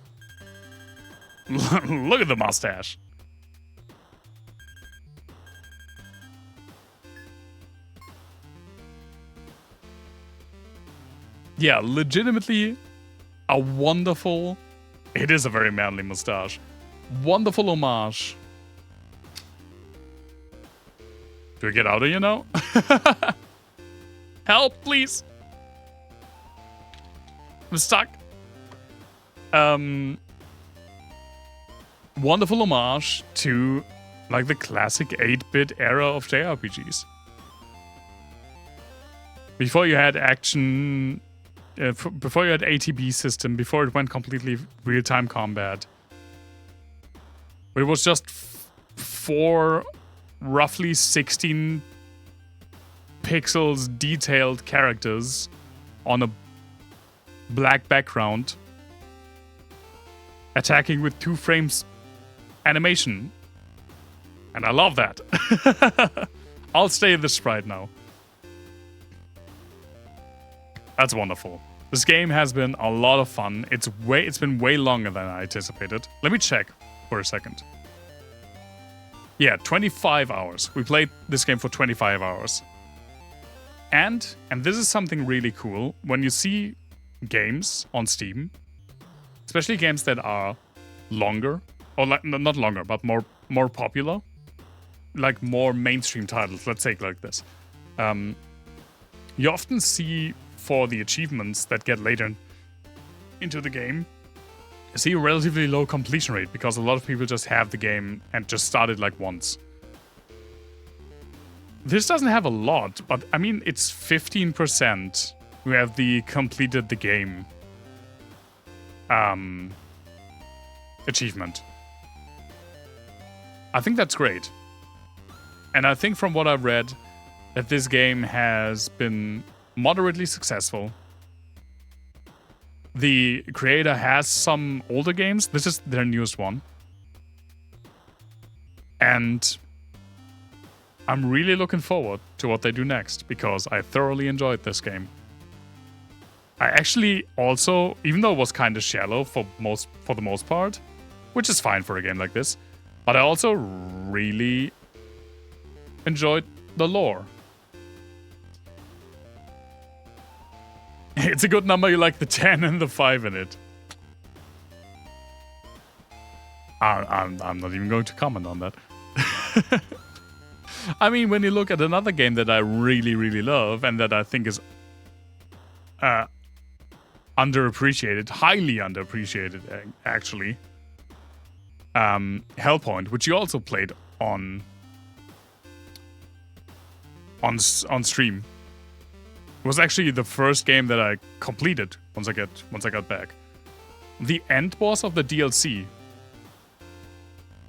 Look at the mustache. Yeah, legitimately a wonderful... It is a very manly mustache. Wonderful homage. Do I get out of here now? Help, please. I'm stuck. Wonderful homage to, like, the classic 8-bit era of JRPGs. Before you had action... before you had ATB system, before it went completely real-time combat. It was just 4 roughly 16 pixels detailed characters on a black background attacking with 2 frames animation. And I love that. I'll stay the sprite now. That's wonderful. This game has been a lot of fun. It's been way longer than I anticipated. Let me check for a second. Yeah, 25 hours. We played this game for 25 hours. And this is something really cool. When you see games on Steam, especially games that are longer, or like, not longer, but more popular, like more mainstream titles, let's take it like this. You often see for the achievements that get later into the game, you see a relatively low completion rate because a lot of people just have the game and just start it like once. This doesn't have a lot, but I mean, it's 15% who have completed the game achievement. I think that's great. And I think from what I've read, that this game has been moderately successful. The creator has some older games. This is their newest one. And I'm really looking forward to what they do next, because I thoroughly enjoyed this game. I actually also, even though it was kind of shallow for the most part, which is fine for a game like this, but I also really enjoyed the lore. It's a good number, you like the 10 and the 5 in it. I'm not even going to comment on that. I mean, when you look at another game that I really, really love and that I think is underappreciated, highly underappreciated, actually, Hellpoint, which you also played on stream, was actually the first game that I completed once I got back. The end boss of the DLC,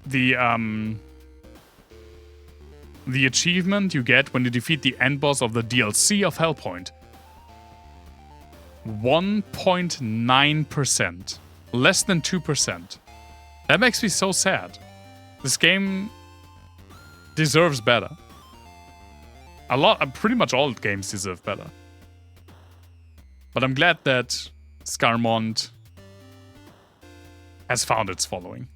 the achievement you get when you defeat the end boss of the DLC of Hellpoint, 1.9%, less than 2%. That makes me so sad. This game deserves better. Pretty much all games deserve better. But I'm glad that Scarmonde has found its following.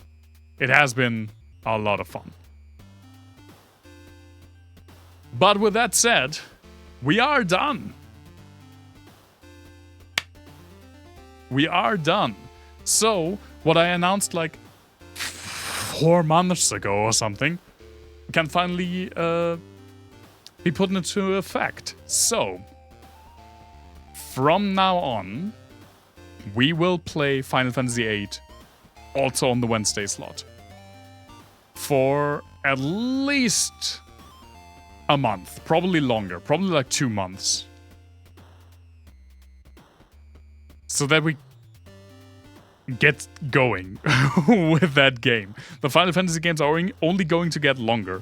It has been a lot of fun. But with that said, we are done. We are done. So, what I announced like 4 months ago or something can finally be put into effect. So, from now on, we will play Final Fantasy VIII also on the Wednesday slot for at least a month, probably longer, probably like 2 months, so that we get going with that game. The Final Fantasy games are only going to get longer.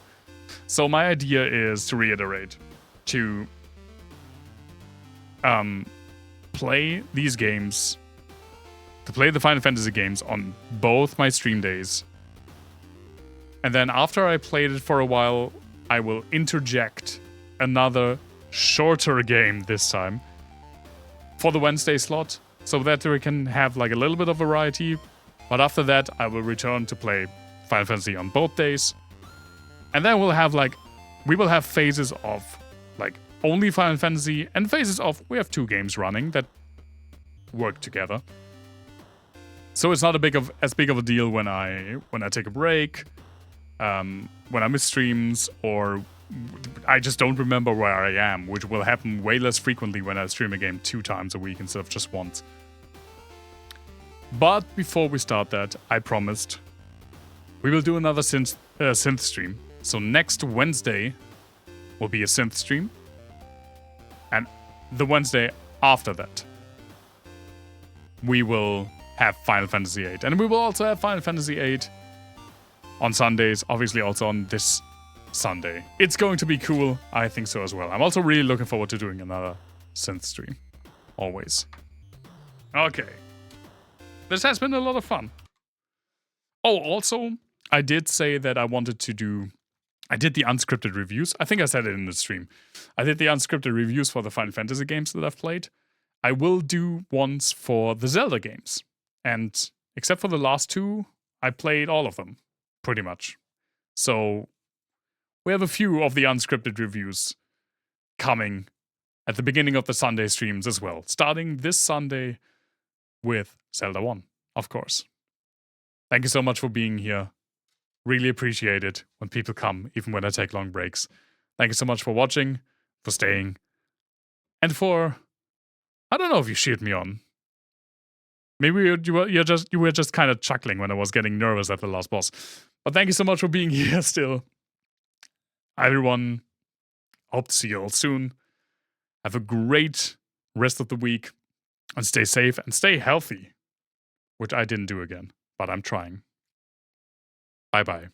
So my idea is, to reiterate, to play these games, to play the Final Fantasy games on both my stream days. And then after I played it for a while, I will interject another shorter game this time for the Wednesday slot, so that we can have like a little bit of variety. But after that, I will return to play Final Fantasy on both days. And then we will have phases of like only Final Fantasy and phases of we have 2 games running that work together. So it's not as big of a deal when I take a break, when I miss streams, or I just don't remember where I am, which will happen way less frequently when I stream a game 2 times a week instead of just once. But before we start that, I promised we will do another synth stream. So next Wednesday will be a synth stream, and the Wednesday after that we will have Final Fantasy VIII. And we will also have Final Fantasy VIII on Sundays, obviously also on this Sunday. It's going to be cool. I think so as well. I'm also really looking forward to doing another synth stream. Always. Okay. This has been a lot of fun. Oh, also, I did say that I wanted to do... I did the unscripted reviews. I think I said it in the stream. I did the unscripted reviews for the Final Fantasy games that I've played. I will do ones for the Zelda games. And except for the last 2, I played all of them, pretty much. So we have a few of the unscripted reviews coming at the beginning of the Sunday streams as well, starting this Sunday with Zelda 1, of course. Thank you so much for being here. really appreciate it when people come, even when I take long breaks. Thank you so much for watching, for staying, and for, I don't know if you cheered me on. Maybe you were just kind of chuckling when I was getting nervous at the last boss. But thank you so much for being here still. Everyone, hope to see you all soon. Have a great rest of the week. And stay safe and stay healthy. Which I didn't do again, but I'm trying. Bye-bye.